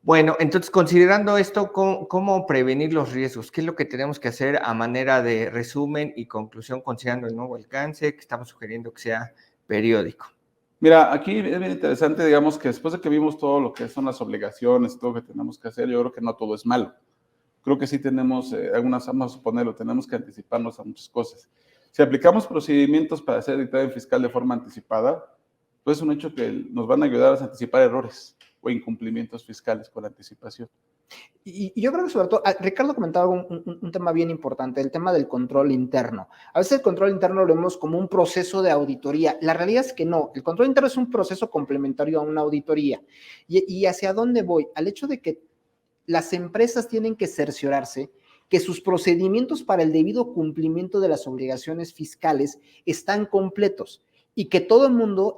Bueno, entonces, considerando esto, ¿cómo prevenir los riesgos? ¿Qué es lo que tenemos que hacer a manera de resumen y conclusión considerando el nuevo alcance que estamos sugiriendo que sea periódico? Mira, aquí es bien interesante, digamos, que después de que vimos todo lo que son las obligaciones, todo lo que tenemos que hacer, yo creo que no todo es malo. Creo que sí tenemos, algunas, vamos a suponerlo, tenemos que anticiparnos a muchas cosas. Si aplicamos procedimientos para hacer dictamen fiscal de forma anticipada, pues es un hecho que nos van a ayudar a anticipar errores o incumplimientos fiscales con anticipación. Y yo creo que sobre todo, Ricardo comentaba un tema bien importante, el tema del control interno. A veces el control interno lo vemos como un proceso de auditoría. La realidad es que no, el control interno es un proceso complementario a una auditoría. ¿Y hacia dónde voy? Al hecho de que las empresas tienen que cerciorarse que sus procedimientos para el debido cumplimiento de las obligaciones fiscales están completos y que todo el mundo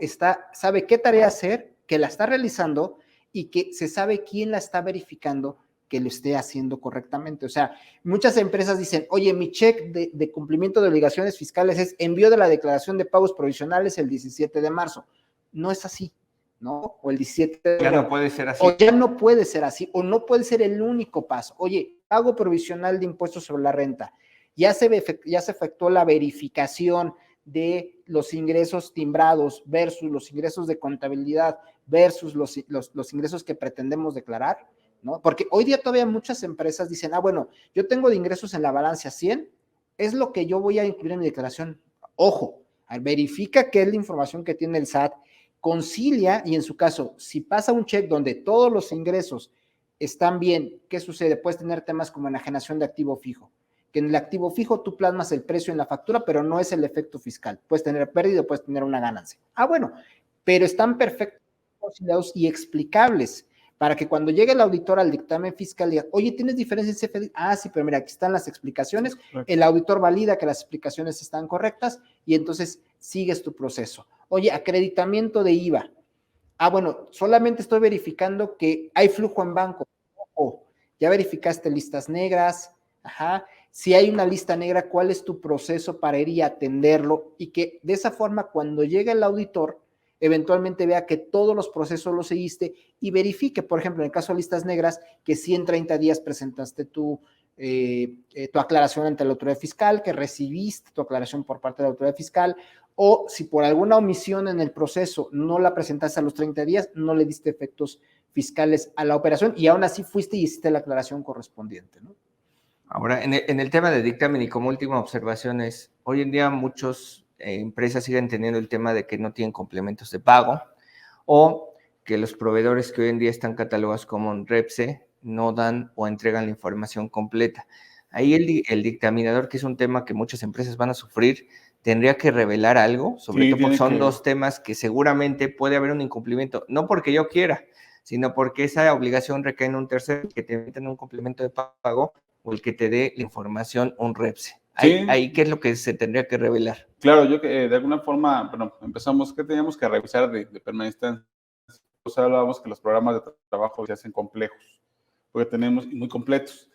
sabe qué tarea hacer, que la está realizando y que se sabe quién la está verificando que lo esté haciendo correctamente. O sea, muchas empresas dicen, oye, mi check de cumplimiento de obligaciones fiscales es envío de la declaración de pagos provisionales el 17 de marzo. No es así, ¿no? O el 17 de Ya no puede ser así. O ya no puede ser así, o no puede ser el único paso. Oye, pago provisional de impuestos sobre la renta. Ya se efectuó la verificación de los ingresos timbrados versus los ingresos de contabilidad versus los ingresos que pretendemos declarar, ¿no? Porque hoy día todavía muchas empresas dicen, bueno, yo tengo de ingresos en la balanza 100, es lo que yo voy a incluir en mi declaración. Ojo, verifica qué es la información que tiene el SAT, concilia y en su caso, si pasa un check donde todos los ingresos están bien, ¿qué sucede? Puedes tener temas como enajenación de activo fijo, que en el activo fijo tú plasmas el precio en la factura, pero no es el efecto fiscal. Puedes tener pérdida, puedes tener una ganancia. Bueno, pero están perfectamente conciliados y explicables para que cuando llegue el auditor al dictamen fiscal diga, oye, ¿tienes diferencias en CFDI? Sí, pero mira, aquí están las explicaciones. El auditor valida que las explicaciones están correctas y entonces sigues tu proceso. Oye, acreditamiento de IVA. Bueno, solamente estoy verificando que hay flujo en banco. Ya verificaste listas negras. Si hay una lista negra, ¿cuál es tu proceso para ir y atenderlo? Y que de esa forma, cuando llegue el auditor, eventualmente vea que todos los procesos los seguiste y verifique, por ejemplo, en el caso de listas negras, que si en 30 días presentaste tu aclaración ante la autoridad fiscal, que recibiste tu aclaración por parte de la autoridad fiscal, o si por alguna omisión en el proceso no la presentaste a los 30 días, no le diste efectos fiscales a la operación y aún así fuiste y hiciste la aclaración correspondiente, ¿no? Ahora, en el tema de dictamen y como última observación es, hoy en día muchas empresas siguen teniendo el tema de que no tienen complementos de pago o que los proveedores que hoy en día están catalogados como REPSE no dan o entregan la información completa. Ahí el dictaminador, que es un tema que muchas empresas van a sufrir, tendría que revelar algo, sobre todo porque son dos temas que seguramente puede haber un incumplimiento, no porque yo quiera, sino porque esa obligación recae en un tercero que te emiten un complemento de pago o el que te dé la información un REPSE. Sí. Ahí, ¿qué es lo que se tendría que revelar? Claro, yo que de alguna forma, bueno, empezamos, ¿qué teníamos que revisar de primera instancia? Pues hablábamos que los programas de trabajo se hacen complejos, porque tenemos, y muy completos.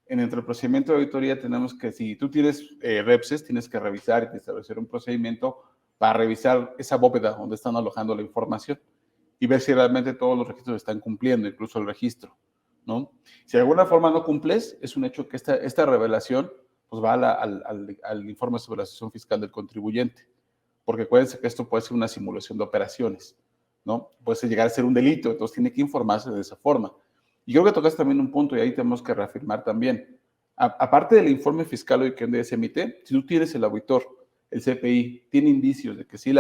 Dentro del procedimiento de auditoría tenemos que, si tú tienes REPSES, tienes que revisar y establecer un procedimiento para revisar esa bóveda donde están alojando la información y ver si realmente todos los registros están cumpliendo, incluso el registro, ¿no? Si de alguna forma no cumples, es un hecho que esta revelación pues va al informe sobre la situación fiscal del contribuyente, porque acuérdense que esto puede ser una simulación de operaciones, ¿no? Puede llegar a ser un delito, entonces tiene que informarse de esa forma. Y creo que tocas también un punto y ahí tenemos que reafirmar también. Aparte del informe fiscal hoy que se emite, si tú tienes el auditor, el CPI, tiene indicios de que sí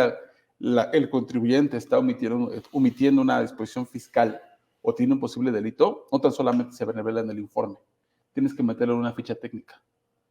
el contribuyente está omitiendo una disposición fiscal o tiene un posible delito, no tan solamente se revela en el informe, tienes que meterlo en una ficha técnica,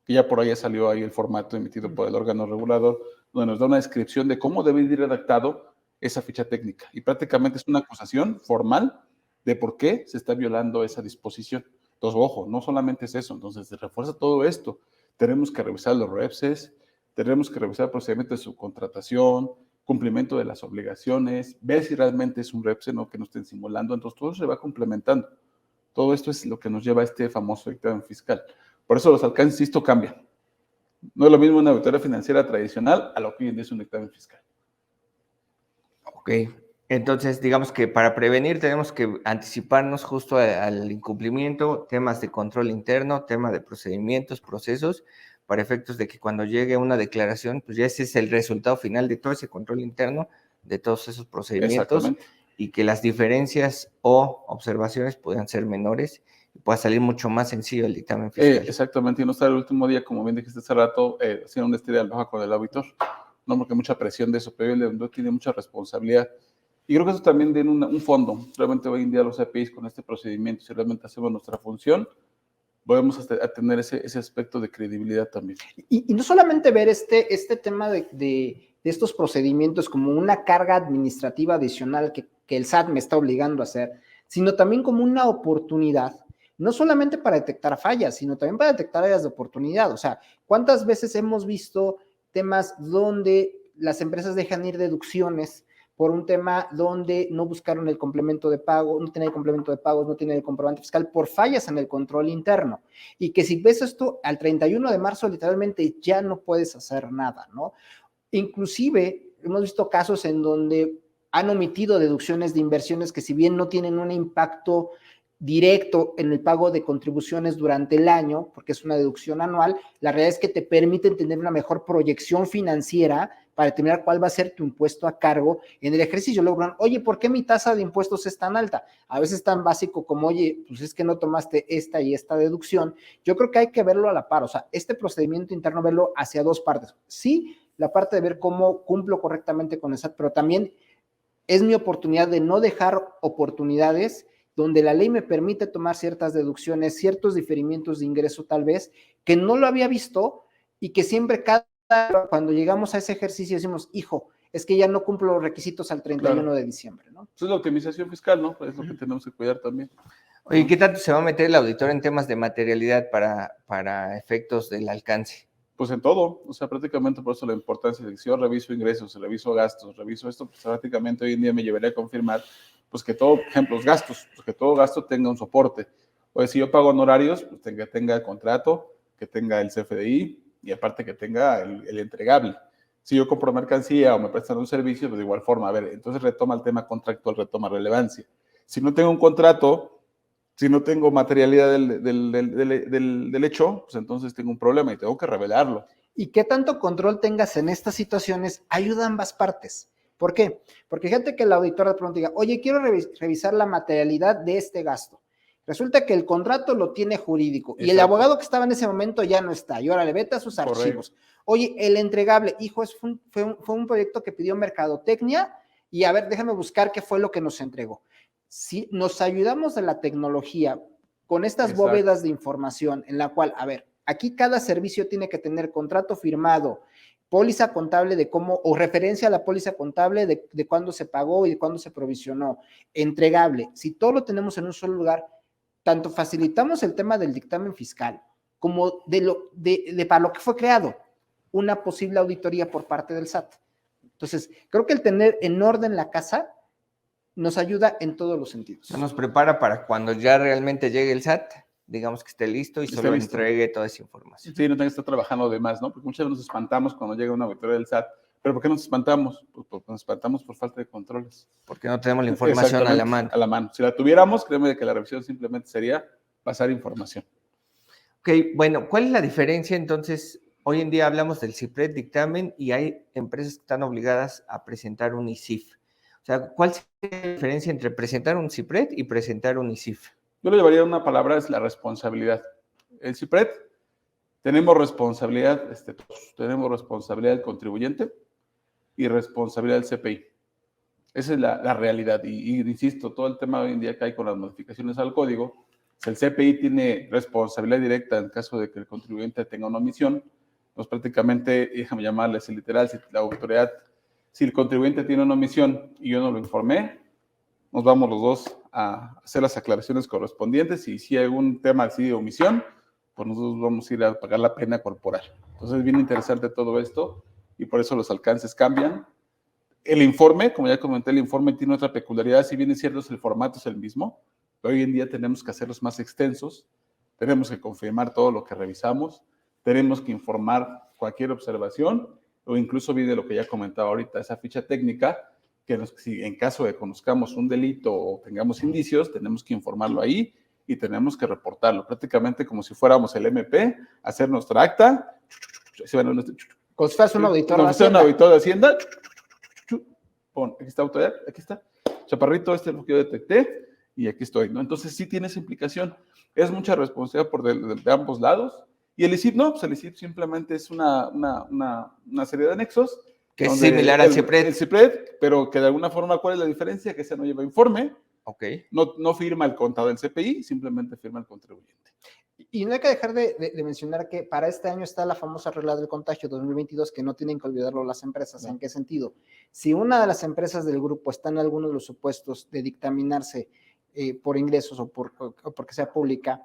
que ya por ahí salió ahí el formato emitido por el órgano regulador, donde nos da una descripción de cómo debe ir redactado esa ficha técnica. Y prácticamente es una acusación formal de por qué se está violando esa disposición. Entonces, ojo, no solamente es eso, entonces se refuerza todo esto. Tenemos que revisar los REPSES, tenemos que revisar el procedimiento de subcontratación, cumplimiento de las obligaciones, ver si realmente es un REPSE, no que no estén simulando. Entonces, todo se va complementando. Todo esto es lo que nos lleva a este famoso dictamen fiscal. Por eso los alcances, insisto, cambian. No es lo mismo una auditoría financiera tradicional a lo que hoy en día es un dictamen fiscal. Ok, entonces digamos que para prevenir tenemos que anticiparnos justo al incumplimiento, temas de control interno, tema de procedimientos, procesos, para efectos de que cuando llegue una declaración, pues ya ese es el resultado final de todo ese control interno, de todos esos procedimientos, y que las diferencias o observaciones puedan ser menores y pueda salir mucho más sencillo el dictamen fiscal. Exactamente, y no estar el último día, como bien dijiste hace rato, haciendo una estira de hoja con el auditor, no porque mucha presión de eso, pero el auditor tiene mucha responsabilidad. Y creo que eso también tiene un fondo. Realmente hoy en día los APIs con este procedimiento, si realmente hacemos nuestra función, podemos a tener ese aspecto de credibilidad también. Y no solamente ver este tema de estos procedimientos como una carga administrativa adicional que el SAT me está obligando a hacer, sino también como una oportunidad, no solamente para detectar fallas, sino también para detectar áreas de oportunidad. O sea, ¿cuántas veces hemos visto temas donde las empresas dejan ir deducciones por un tema donde no buscaron el complemento de pago, no tienen el complemento de pagos, no tienen el comprobante fiscal por fallas en el control interno? Y que si ves esto al 31 de marzo, literalmente ya no puedes hacer nada, ¿no? Inclusive hemos visto casos en donde han omitido deducciones de inversiones que, si bien no tienen un impacto directo en el pago de contribuciones durante el año, porque es una deducción anual, la realidad es que te permiten tener una mejor proyección financiera para determinar cuál va a ser tu impuesto a cargo en el ejercicio. Luego, oye, ¿por qué mi tasa de impuestos es tan alta? A veces tan básico como, oye, pues es que no tomaste esta y esta deducción. Yo creo que hay que verlo a la par. O sea, este procedimiento interno, verlo hacia dos partes. Sí, la parte de ver cómo cumplo correctamente con el SAT, pero también es mi oportunidad de no dejar oportunidades donde la ley me permite tomar ciertas deducciones, ciertos diferimientos de ingreso tal vez, que no lo había visto y que siempre cuando llegamos a ese ejercicio decimos, hijo, es que ya no cumplo los requisitos al 31 de diciembre, ¿no? Eso es la optimización fiscal, ¿no? Es lo que tenemos que cuidar también. Oye, ¿qué tanto se va a meter el auditor en temas de materialidad para efectos del alcance? Pues en todo, o sea, prácticamente por eso la importancia de que si yo reviso ingresos, reviso gastos, reviso esto, pues prácticamente hoy en día me llevaría a confirmar, pues que todo, por ejemplo, los gastos, pues que todo gasto tenga un soporte. O si yo pago honorarios, pues tenga el contrato, que tenga el CFDI y aparte que tenga el entregable. Si yo compro mercancía o me prestan un servicio, pues de igual forma, a ver, entonces retoma el tema contractual, retoma relevancia. Si no tengo un contrato, si no tengo materialidad del hecho, pues entonces tengo un problema y tengo que revelarlo. Y qué tanto control tengas en estas situaciones ayuda a ambas partes. ¿Por qué? Porque gente que el auditor de pronto diga, oye, quiero revisar la materialidad de este gasto. Resulta que el contrato lo tiene jurídico. Exacto. Y el abogado que estaba en ese momento ya no está. Y ahora le vete a sus archivos. Oye, el entregable, hijo, fue un proyecto que pidió Mercadotecnia y a ver, déjame buscar qué fue lo que nos entregó. Si nos ayudamos de la tecnología con estas bóvedas de información en la cual, a ver, aquí cada servicio tiene que tener contrato firmado, póliza contable de cómo, o referencia a la póliza contable de cuándo se pagó y de cuándo se provisionó, entregable. Si todo lo tenemos en un solo lugar, tanto facilitamos el tema del dictamen fiscal, como para lo que fue creado, una posible auditoría por parte del SAT. Entonces, creo que el tener en orden la casa nos ayuda en todos los sentidos. Nos prepara para cuando ya realmente llegue el SAT, digamos que esté listo y solo entregue toda esa información. Sí, no tenga que estar trabajando de más, ¿no? Porque muchas veces nos espantamos cuando llega una auditoría del SAT. ¿Pero por qué nos espantamos? Pues porque nos espantamos por falta de controles. Porque no tenemos la información a la mano. A la mano. Si la tuviéramos, créeme que la revisión simplemente sería pasar información. Ok, bueno, ¿cuál es la diferencia entonces? Hoy en día hablamos del CIPRED dictamen y hay empresas que están obligadas a presentar un ICIF. O sea, ¿cuál es la diferencia entre presentar un CIPRED y presentar un ICIF? Yo le llevaría una palabra, es la responsabilidad. El CIPRED, tenemos responsabilidad, tenemos responsabilidad del contribuyente y responsabilidad del CPI. Esa es la realidad. Y insisto, todo el tema hoy en día que hay con las modificaciones al código, si el CPI tiene responsabilidad directa en caso de que el contribuyente tenga una omisión, pues prácticamente, déjame llamarles literal, si la autoridad, si el contribuyente tiene una omisión y yo no lo informé, nos vamos los dos a hacer las aclaraciones correspondientes y si hay algún tema así de omisión, pues nosotros vamos a ir a pagar la pena corporal. Entonces es bien interesante todo esto y por eso los alcances cambian. El informe, como ya comenté, el informe tiene otra peculiaridad, si bien es cierto, el formato es el mismo, pero hoy en día tenemos que hacerlos más extensos, tenemos que confirmar todo lo que revisamos, tenemos que informar cualquier observación o incluso viene lo que ya comentaba ahorita, esa ficha técnica, que si en caso de conozcamos un delito o tengamos indicios, tenemos que informarlo ahí y tenemos que reportarlo, prácticamente como si fuéramos el MP, hacer nuestra acta, como si fueras un auditor de Hacienda. Un auditor de Hacienda, aquí está autoridad, aquí está, chaparrito, este es lo que yo detecté y aquí estoy, ¿no? Entonces sí tiene esa implicación, es mucha responsabilidad de ambos lados. Y el ICIF no, pues el ICIF simplemente es una serie de anexos. Que es similar al CIPRED. El CIPRED, pero que de alguna forma, ¿cuál es la diferencia? Que ese no lleva informe, okay. No firma el contador del CPI, simplemente firma el contribuyente. Y no hay que dejar de mencionar que para este año está la famosa regla del contagio 2022, que no tienen que olvidarlo las empresas. No. ¿En qué sentido? Si una de las empresas del grupo está en alguno de los supuestos de dictaminarse por ingresos o porque sea pública,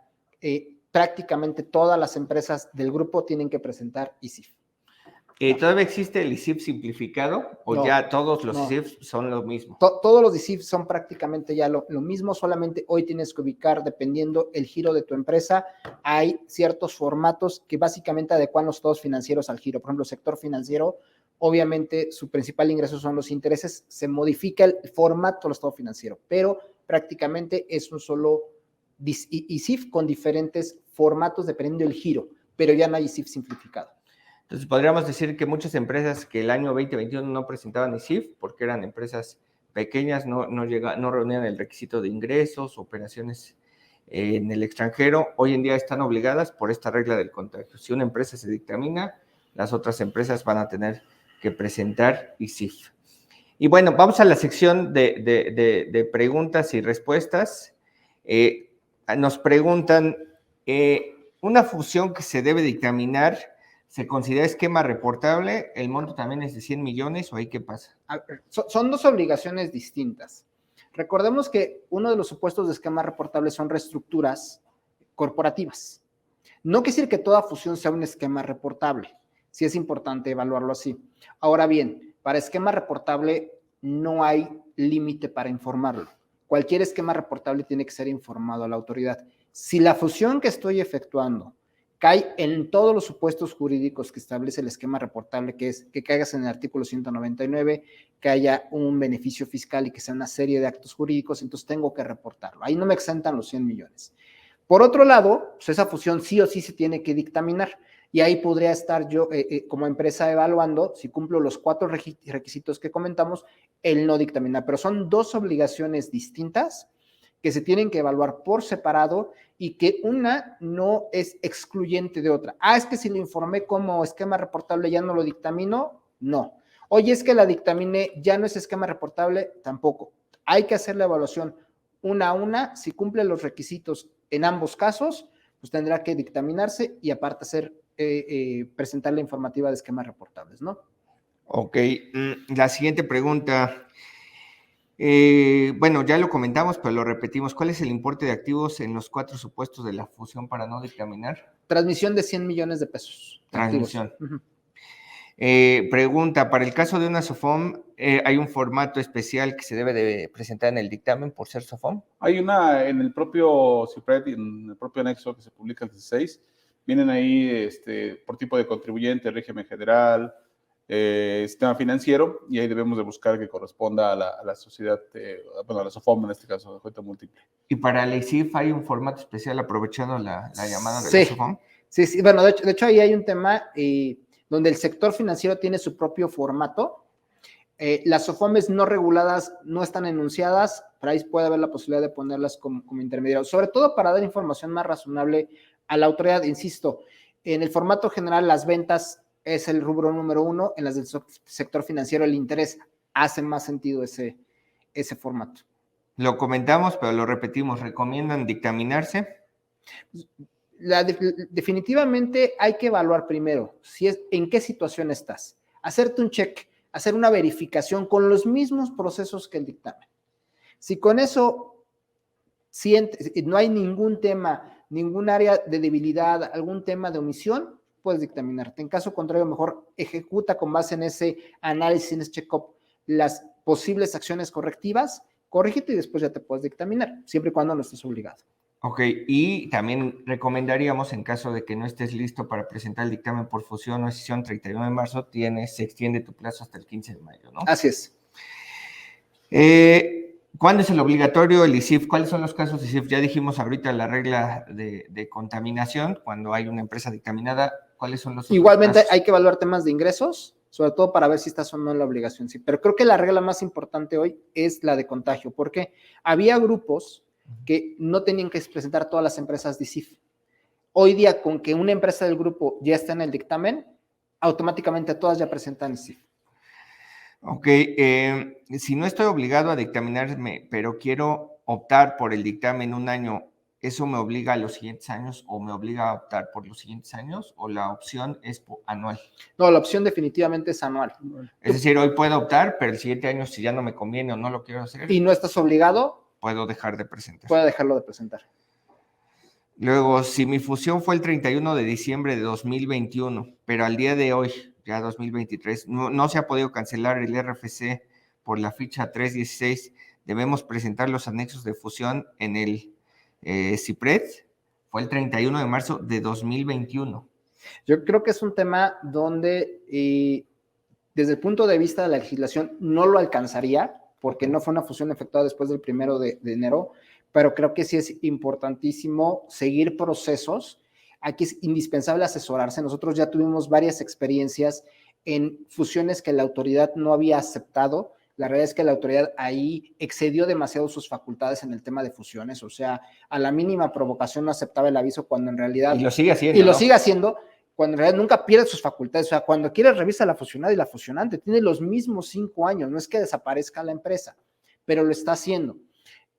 prácticamente todas las empresas del grupo tienen que presentar ICIF. ¿Todavía existe el ICIF simplificado o no, ya todos los ICIF son lo mismo? Todos los ICIF son prácticamente ya lo mismo, solamente hoy tienes que ubicar, dependiendo el giro de tu empresa, hay ciertos formatos que básicamente adecuan los estados financieros al giro. Por ejemplo, el sector financiero, obviamente su principal ingreso son los intereses, se modifica el formato del estado financiero, pero prácticamente es un solo ICIF con diferentes formatos dependiendo del giro, pero ya no hay ICIF simplificado. Entonces, podríamos decir que muchas empresas que el año 2021 no presentaban ICIF porque eran empresas pequeñas, no reunían el requisito de ingresos, operaciones en el extranjero, hoy en día están obligadas por esta regla del contagio. Si una empresa se dictamina, las otras empresas van a tener que presentar ICIF. Y bueno, vamos a la sección de preguntas y respuestas. Nos preguntan, ¿una fusión que se debe dictaminar se considera esquema reportable? ¿El monto también es de 100 millones o ahí qué pasa? Son dos obligaciones distintas. Recordemos que uno de los supuestos de esquema reportable son reestructuras corporativas. No quiere decir que toda fusión sea un esquema reportable. Sí es importante evaluarlo así. Ahora bien, para esquema reportable no hay límite para informarlo. Cualquier esquema reportable tiene que ser informado a la autoridad. Si la fusión que estoy efectuando cae en todos los supuestos jurídicos que establece el esquema reportable, que es que caigas en el artículo 199, que haya un beneficio fiscal y que sea una serie de actos jurídicos, entonces tengo que reportarlo. Ahí no me exentan los 100 millones. Por otro lado, pues esa fusión sí o sí se tiene que dictaminar y ahí podría estar yo como empresa evaluando si cumplo los 4 requisitos que comentamos, el no dictaminar. Pero son dos obligaciones distintas que se tienen que evaluar por separado y que una no es excluyente de otra. Es que si lo informé como esquema reportable ya no lo dictamino, no. Oye, es que la dictaminé, ya no es esquema reportable, tampoco. Hay que hacer la evaluación una a una, si cumple los requisitos en ambos casos, pues tendrá que dictaminarse y aparte presentar la informativa de esquemas reportables, ¿no? Ok, la siguiente pregunta. Bueno, ya lo comentamos, pero lo repetimos. ¿Cuál es el importe de activos en los 4 supuestos de la fusión para no dictaminar? Transmisión de 100 millones de pesos. Transmisión. Uh-huh. Pregunta, para el caso de una SOFOM, ¿hay un formato especial que se debe de presentar en el dictamen por ser SOFOM? Hay una en el propio CIPRED, en el propio anexo que se publica el 16, vienen ahí por tipo de contribuyente, régimen general, sistema financiero, y ahí debemos de buscar que corresponda a la sociedad, bueno, a la SOFOM en este caso, de objeto múltiple. ¿Y para el ICIF hay un formato especial aprovechando la llamada de la SOFOM? Sí, bueno, de hecho ahí hay un tema donde el sector financiero tiene su propio formato. Las SOFOMes no reguladas no están enunciadas, pero ahí puede haber la posibilidad de ponerlas como intermediarios, sobre todo para dar información más razonable a la autoridad. Insisto, en el formato general las ventas es el rubro número 1, en las del sector financiero el interés. Hace más sentido ese formato. Lo comentamos, pero lo repetimos. ¿Recomiendan dictaminarse? Definitivamente hay que evaluar primero en qué situación estás. Hacerte un check, hacer una verificación con los mismos procesos que el dictamen. Si con eso no hay ningún tema, ningún área de debilidad, algún tema de omisión, puedes dictaminarte. En caso contrario, mejor ejecuta con base en ese análisis, en ese check-up, las posibles acciones correctivas, corrígete y después ya te puedes dictaminar, siempre y cuando no estés obligado. Ok, y también recomendaríamos, en caso de que no estés listo para presentar el dictamen por fusión o escisión 31 de marzo, se extiende tu plazo hasta el 15 de mayo, ¿no? Así es. ¿Cuándo es el obligatorio el ICIF? ¿Cuáles son los casos de ICIF? Ya dijimos ahorita la regla de contaminación, cuando hay una empresa dictaminada, ¿cuáles son los otros Igualmente casos? Hay que evaluar temas de ingresos, sobre todo para ver si estás o no en la obligación. Sí, pero creo que la regla más importante hoy es la de contagio, porque había grupos que no tenían que presentar todas las empresas de ICIF. Hoy día, con que una empresa del grupo ya está en el dictamen, automáticamente todas ya presentan ICIF. Ok, si no estoy obligado a dictaminarme, pero quiero optar por el dictamen un año, ¿eso me obliga a los siguientes años o me obliga a optar por los siguientes años o la opción es anual? No, la opción definitivamente es anual. Es decir, hoy puedo optar, pero el siguiente año, si ya no me conviene o no lo quiero hacer, y no estás obligado, puedo dejar de presentar. Puedo dejarlo de presentar. Luego, si mi fusión fue el 31 de diciembre de 2021, pero al día de hoy, ya 2023, no se ha podido cancelar el RFC por la ficha 316, debemos presentar los anexos de fusión en el CIPRED, fue el 31 de marzo de 2021. Yo creo que es un tema donde, desde el punto de vista de la legislación, no lo alcanzaría, porque no fue una fusión efectuada después del 1 de enero, pero creo que sí es importantísimo seguir procesos. Aquí es indispensable asesorarse. Nosotros ya tuvimos varias experiencias en fusiones que la autoridad no había aceptado. La realidad es que la autoridad ahí excedió demasiado sus facultades en el tema de fusiones, o sea, a la mínima provocación no aceptaba el aviso cuando en realidad... Y lo sigue haciendo. Y lo sigue haciendo cuando en realidad nunca pierde sus facultades. O sea, cuando quiere revisa la fusionada y la fusionante, tiene los mismos 5 años, no es que desaparezca la empresa, pero lo está haciendo.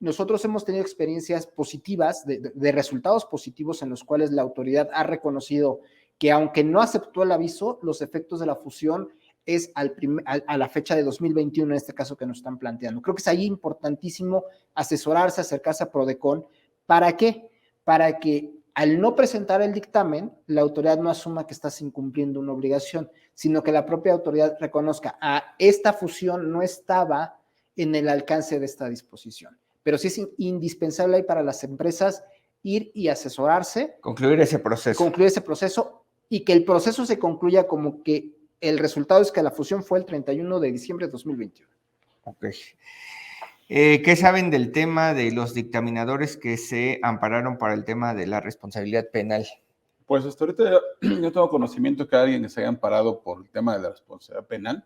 Nosotros hemos tenido experiencias positivas, de resultados positivos en los cuales la autoridad ha reconocido que aunque no aceptó el aviso, los efectos de la fusión es a la fecha de 2021, en este caso que nos están planteando. Creo que es ahí importantísimo asesorarse, acercarse a Prodecon. ¿Para qué? Para que al no presentar el dictamen, la autoridad no asuma que estás incumpliendo una obligación, sino que la propia autoridad reconozca, esta fusión no estaba en el alcance de esta disposición. Pero sí es indispensable ahí para las empresas ir y asesorarse. Concluir ese proceso y que el proceso se concluya como que el resultado es que la fusión fue el 31 de diciembre de 2021. Ok. ¿Qué saben del tema de los dictaminadores que se ampararon para el tema de la responsabilidad penal? Pues hasta ahorita yo tengo conocimiento que alguien se haya amparado por el tema de la responsabilidad penal.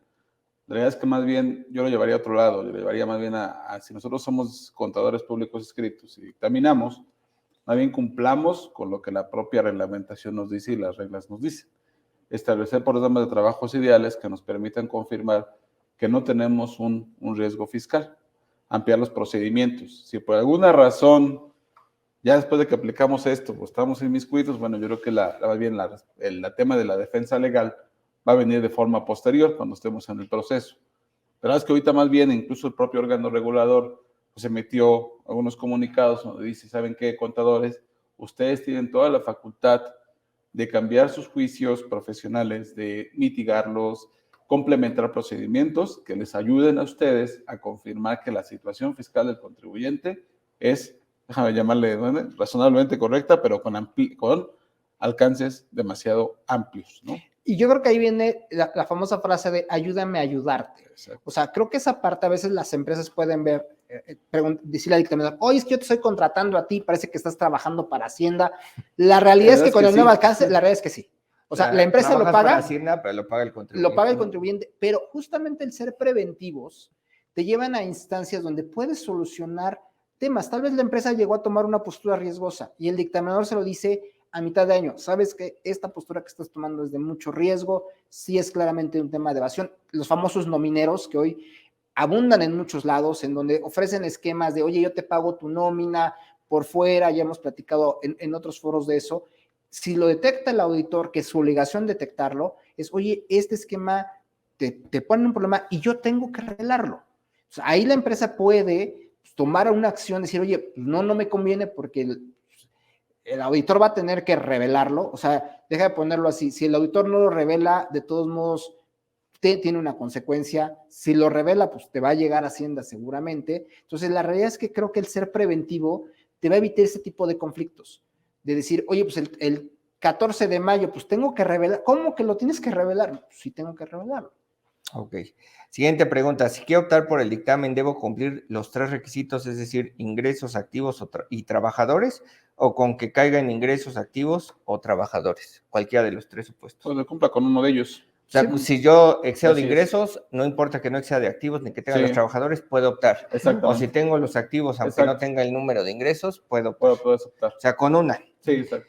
La verdad es que más bien yo lo llevaría a otro lado, lo llevaría más bien a si nosotros somos contadores públicos inscritos y dictaminamos, más bien cumplamos con lo que la propia reglamentación nos dice y las reglas nos dicen. Establecer programas de trabajos ideales que nos permitan confirmar que no tenemos un riesgo fiscal, ampliar los procedimientos. Si por alguna razón, ya después de que aplicamos esto, pues estamos inmiscuidos, bueno, yo creo que más bien el tema de la defensa legal va a venir de forma posterior cuando estemos en el proceso. La verdad es que ahorita más bien incluso el propio órgano regulador pues, se metió algunos comunicados donde dice, ¿saben qué, contadores? Ustedes tienen toda la facultad de cambiar sus juicios profesionales, de mitigarlos, complementar procedimientos que les ayuden a ustedes a confirmar que la situación fiscal del contribuyente es, déjame llamarle, razonablemente correcta, pero con alcances demasiado amplios, ¿no? Y yo creo que ahí viene la famosa frase de ayúdame a ayudarte. Exacto. O sea, creo que esa parte a veces las empresas pueden ver, decirle al dictaminador, oye, es que yo te estoy contratando a ti, parece que estás trabajando para Hacienda. La realidad es que con el nuevo alcance, la realidad es que sí. O sea, la empresa lo paga. Para Hacienda, pero lo paga el contribuyente. Lo paga el contribuyente, pero justamente el ser preventivos te llevan a instancias donde puedes solucionar temas. Tal vez la empresa llegó a tomar una postura riesgosa y el dictaminador se lo dice a mitad de año. Sabes que esta postura que estás tomando es de mucho riesgo, sí es claramente un tema de evasión. Los famosos nomineros que hoy abundan en muchos lados, en donde ofrecen esquemas de, oye, yo te pago tu nómina por fuera, ya hemos platicado en otros foros de eso. Si lo detecta el auditor, que es su obligación detectarlo, es, oye, este esquema te pone un problema y yo tengo que revelarlo. O sea, ahí la empresa puede tomar una acción, decir, oye, no me conviene porque el auditor va a tener que revelarlo. O sea, deja de ponerlo así, si el auditor no lo revela, de todos modos, tiene una consecuencia. Si lo revela, pues te va a llegar a Hacienda seguramente. Entonces, la realidad es que creo que el ser preventivo te va a evitar ese tipo de conflictos. De decir, oye, pues el 14 de mayo, pues tengo que revelar. ¿Cómo que lo tienes que revelar? Sí tengo que revelarlo. Ok. Siguiente pregunta. Si quiero optar por el dictamen, ¿debo cumplir los 3 requisitos, es decir, ingresos, activos y trabajadores? ¿O con que caigan ingresos, activos o trabajadores? Cualquiera de los 3 supuestos. Pues cumpla con uno de ellos. O sea, Sí. Si yo excedo de ingresos, no importa que no exceda de activos ni que tenga los trabajadores, puedo optar. Exactamente. O si tengo los activos, aunque no tenga el número de ingresos, puedo optar. Puedes optar. O sea, con una. Sí, exacto.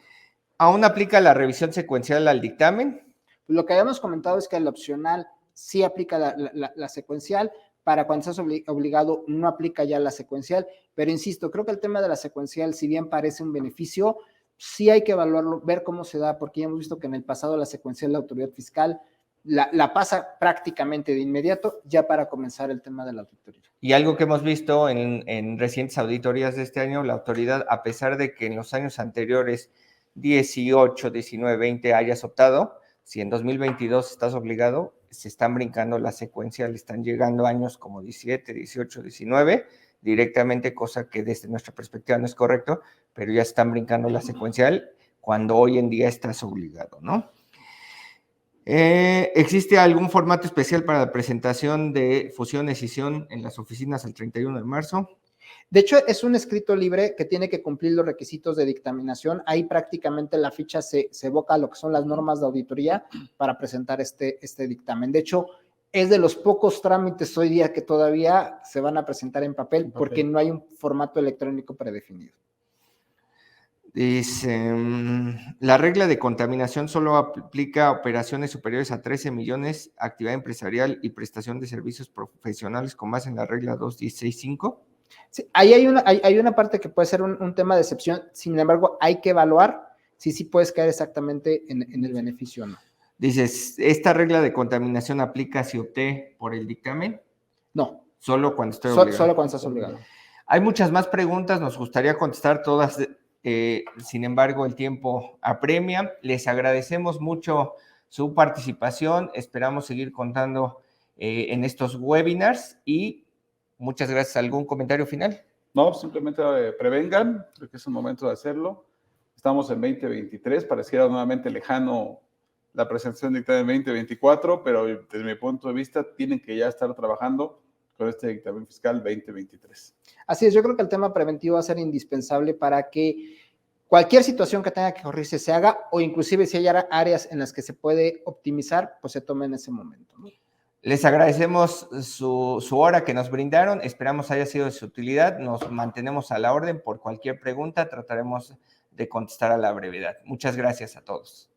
¿Aún aplica la revisión secuencial al dictamen? Lo que habíamos comentado es que el opcional sí aplica la secuencial. Para cuando estás obligado, no aplica ya la secuencial. Pero insisto, creo que el tema de la secuencial, si bien parece un beneficio, sí hay que evaluarlo, ver cómo se da, porque ya hemos visto que en el pasado la secuencial de la autoridad fiscal la pasa prácticamente de inmediato ya para comenzar el tema de la auditoría. Y algo que hemos visto en recientes auditorías de este año, la autoridad, a pesar de que en los años anteriores, 18, 19, 20, hayas optado, si en 2022 estás obligado, se están brincando la secuencia, le están llegando años como 17, 18, 19, directamente, cosa que desde nuestra perspectiva no es correcto, pero ya están brincando la secuencial cuando hoy en día estás obligado, ¿no? ¿Existe algún formato especial para la presentación de fusión, escisión en las oficinas el 31 de marzo? De hecho, es un escrito libre que tiene que cumplir los requisitos de dictaminación. Ahí prácticamente la ficha se evoca a lo que son las normas de auditoría para presentar este dictamen. De hecho, es de los pocos trámites hoy día que todavía se van a presentar en papel porque no hay un formato electrónico predefinido. Dice, la regla de contaminación solo aplica a operaciones superiores a 13 millones, actividad empresarial y prestación de servicios profesionales con base en la regla 2.16.5. Sí, ahí hay una parte que puede ser un tema de excepción, sin embargo, hay que evaluar si sí puedes caer exactamente en el beneficio o no. Dices, ¿esta regla de contaminación aplica si opté por el dictamen? No. Solo cuando estoy obligado. Solo cuando estás obligado. Hay muchas más preguntas, nos gustaría contestar todas, sin embargo, el tiempo apremia. Les agradecemos mucho su participación, esperamos seguir contando en estos webinars y muchas gracias. ¿Algún comentario final? No, simplemente prevengan, creo que es el momento de hacerlo. Estamos en 2023, pareciera nuevamente lejano la presentación de dictamen 2024, pero desde mi punto de vista tienen que ya estar trabajando con este dictamen fiscal 2023. Así es, yo creo que el tema preventivo va a ser indispensable para que cualquier situación que tenga que corregirse se haga, o inclusive si hay áreas en las que se puede optimizar, pues se tome en ese momento, ¿no? Les agradecemos su hora que nos brindaron, esperamos haya sido de su utilidad, nos mantenemos a la orden por cualquier pregunta, trataremos de contestar a la brevedad. Muchas gracias a todos.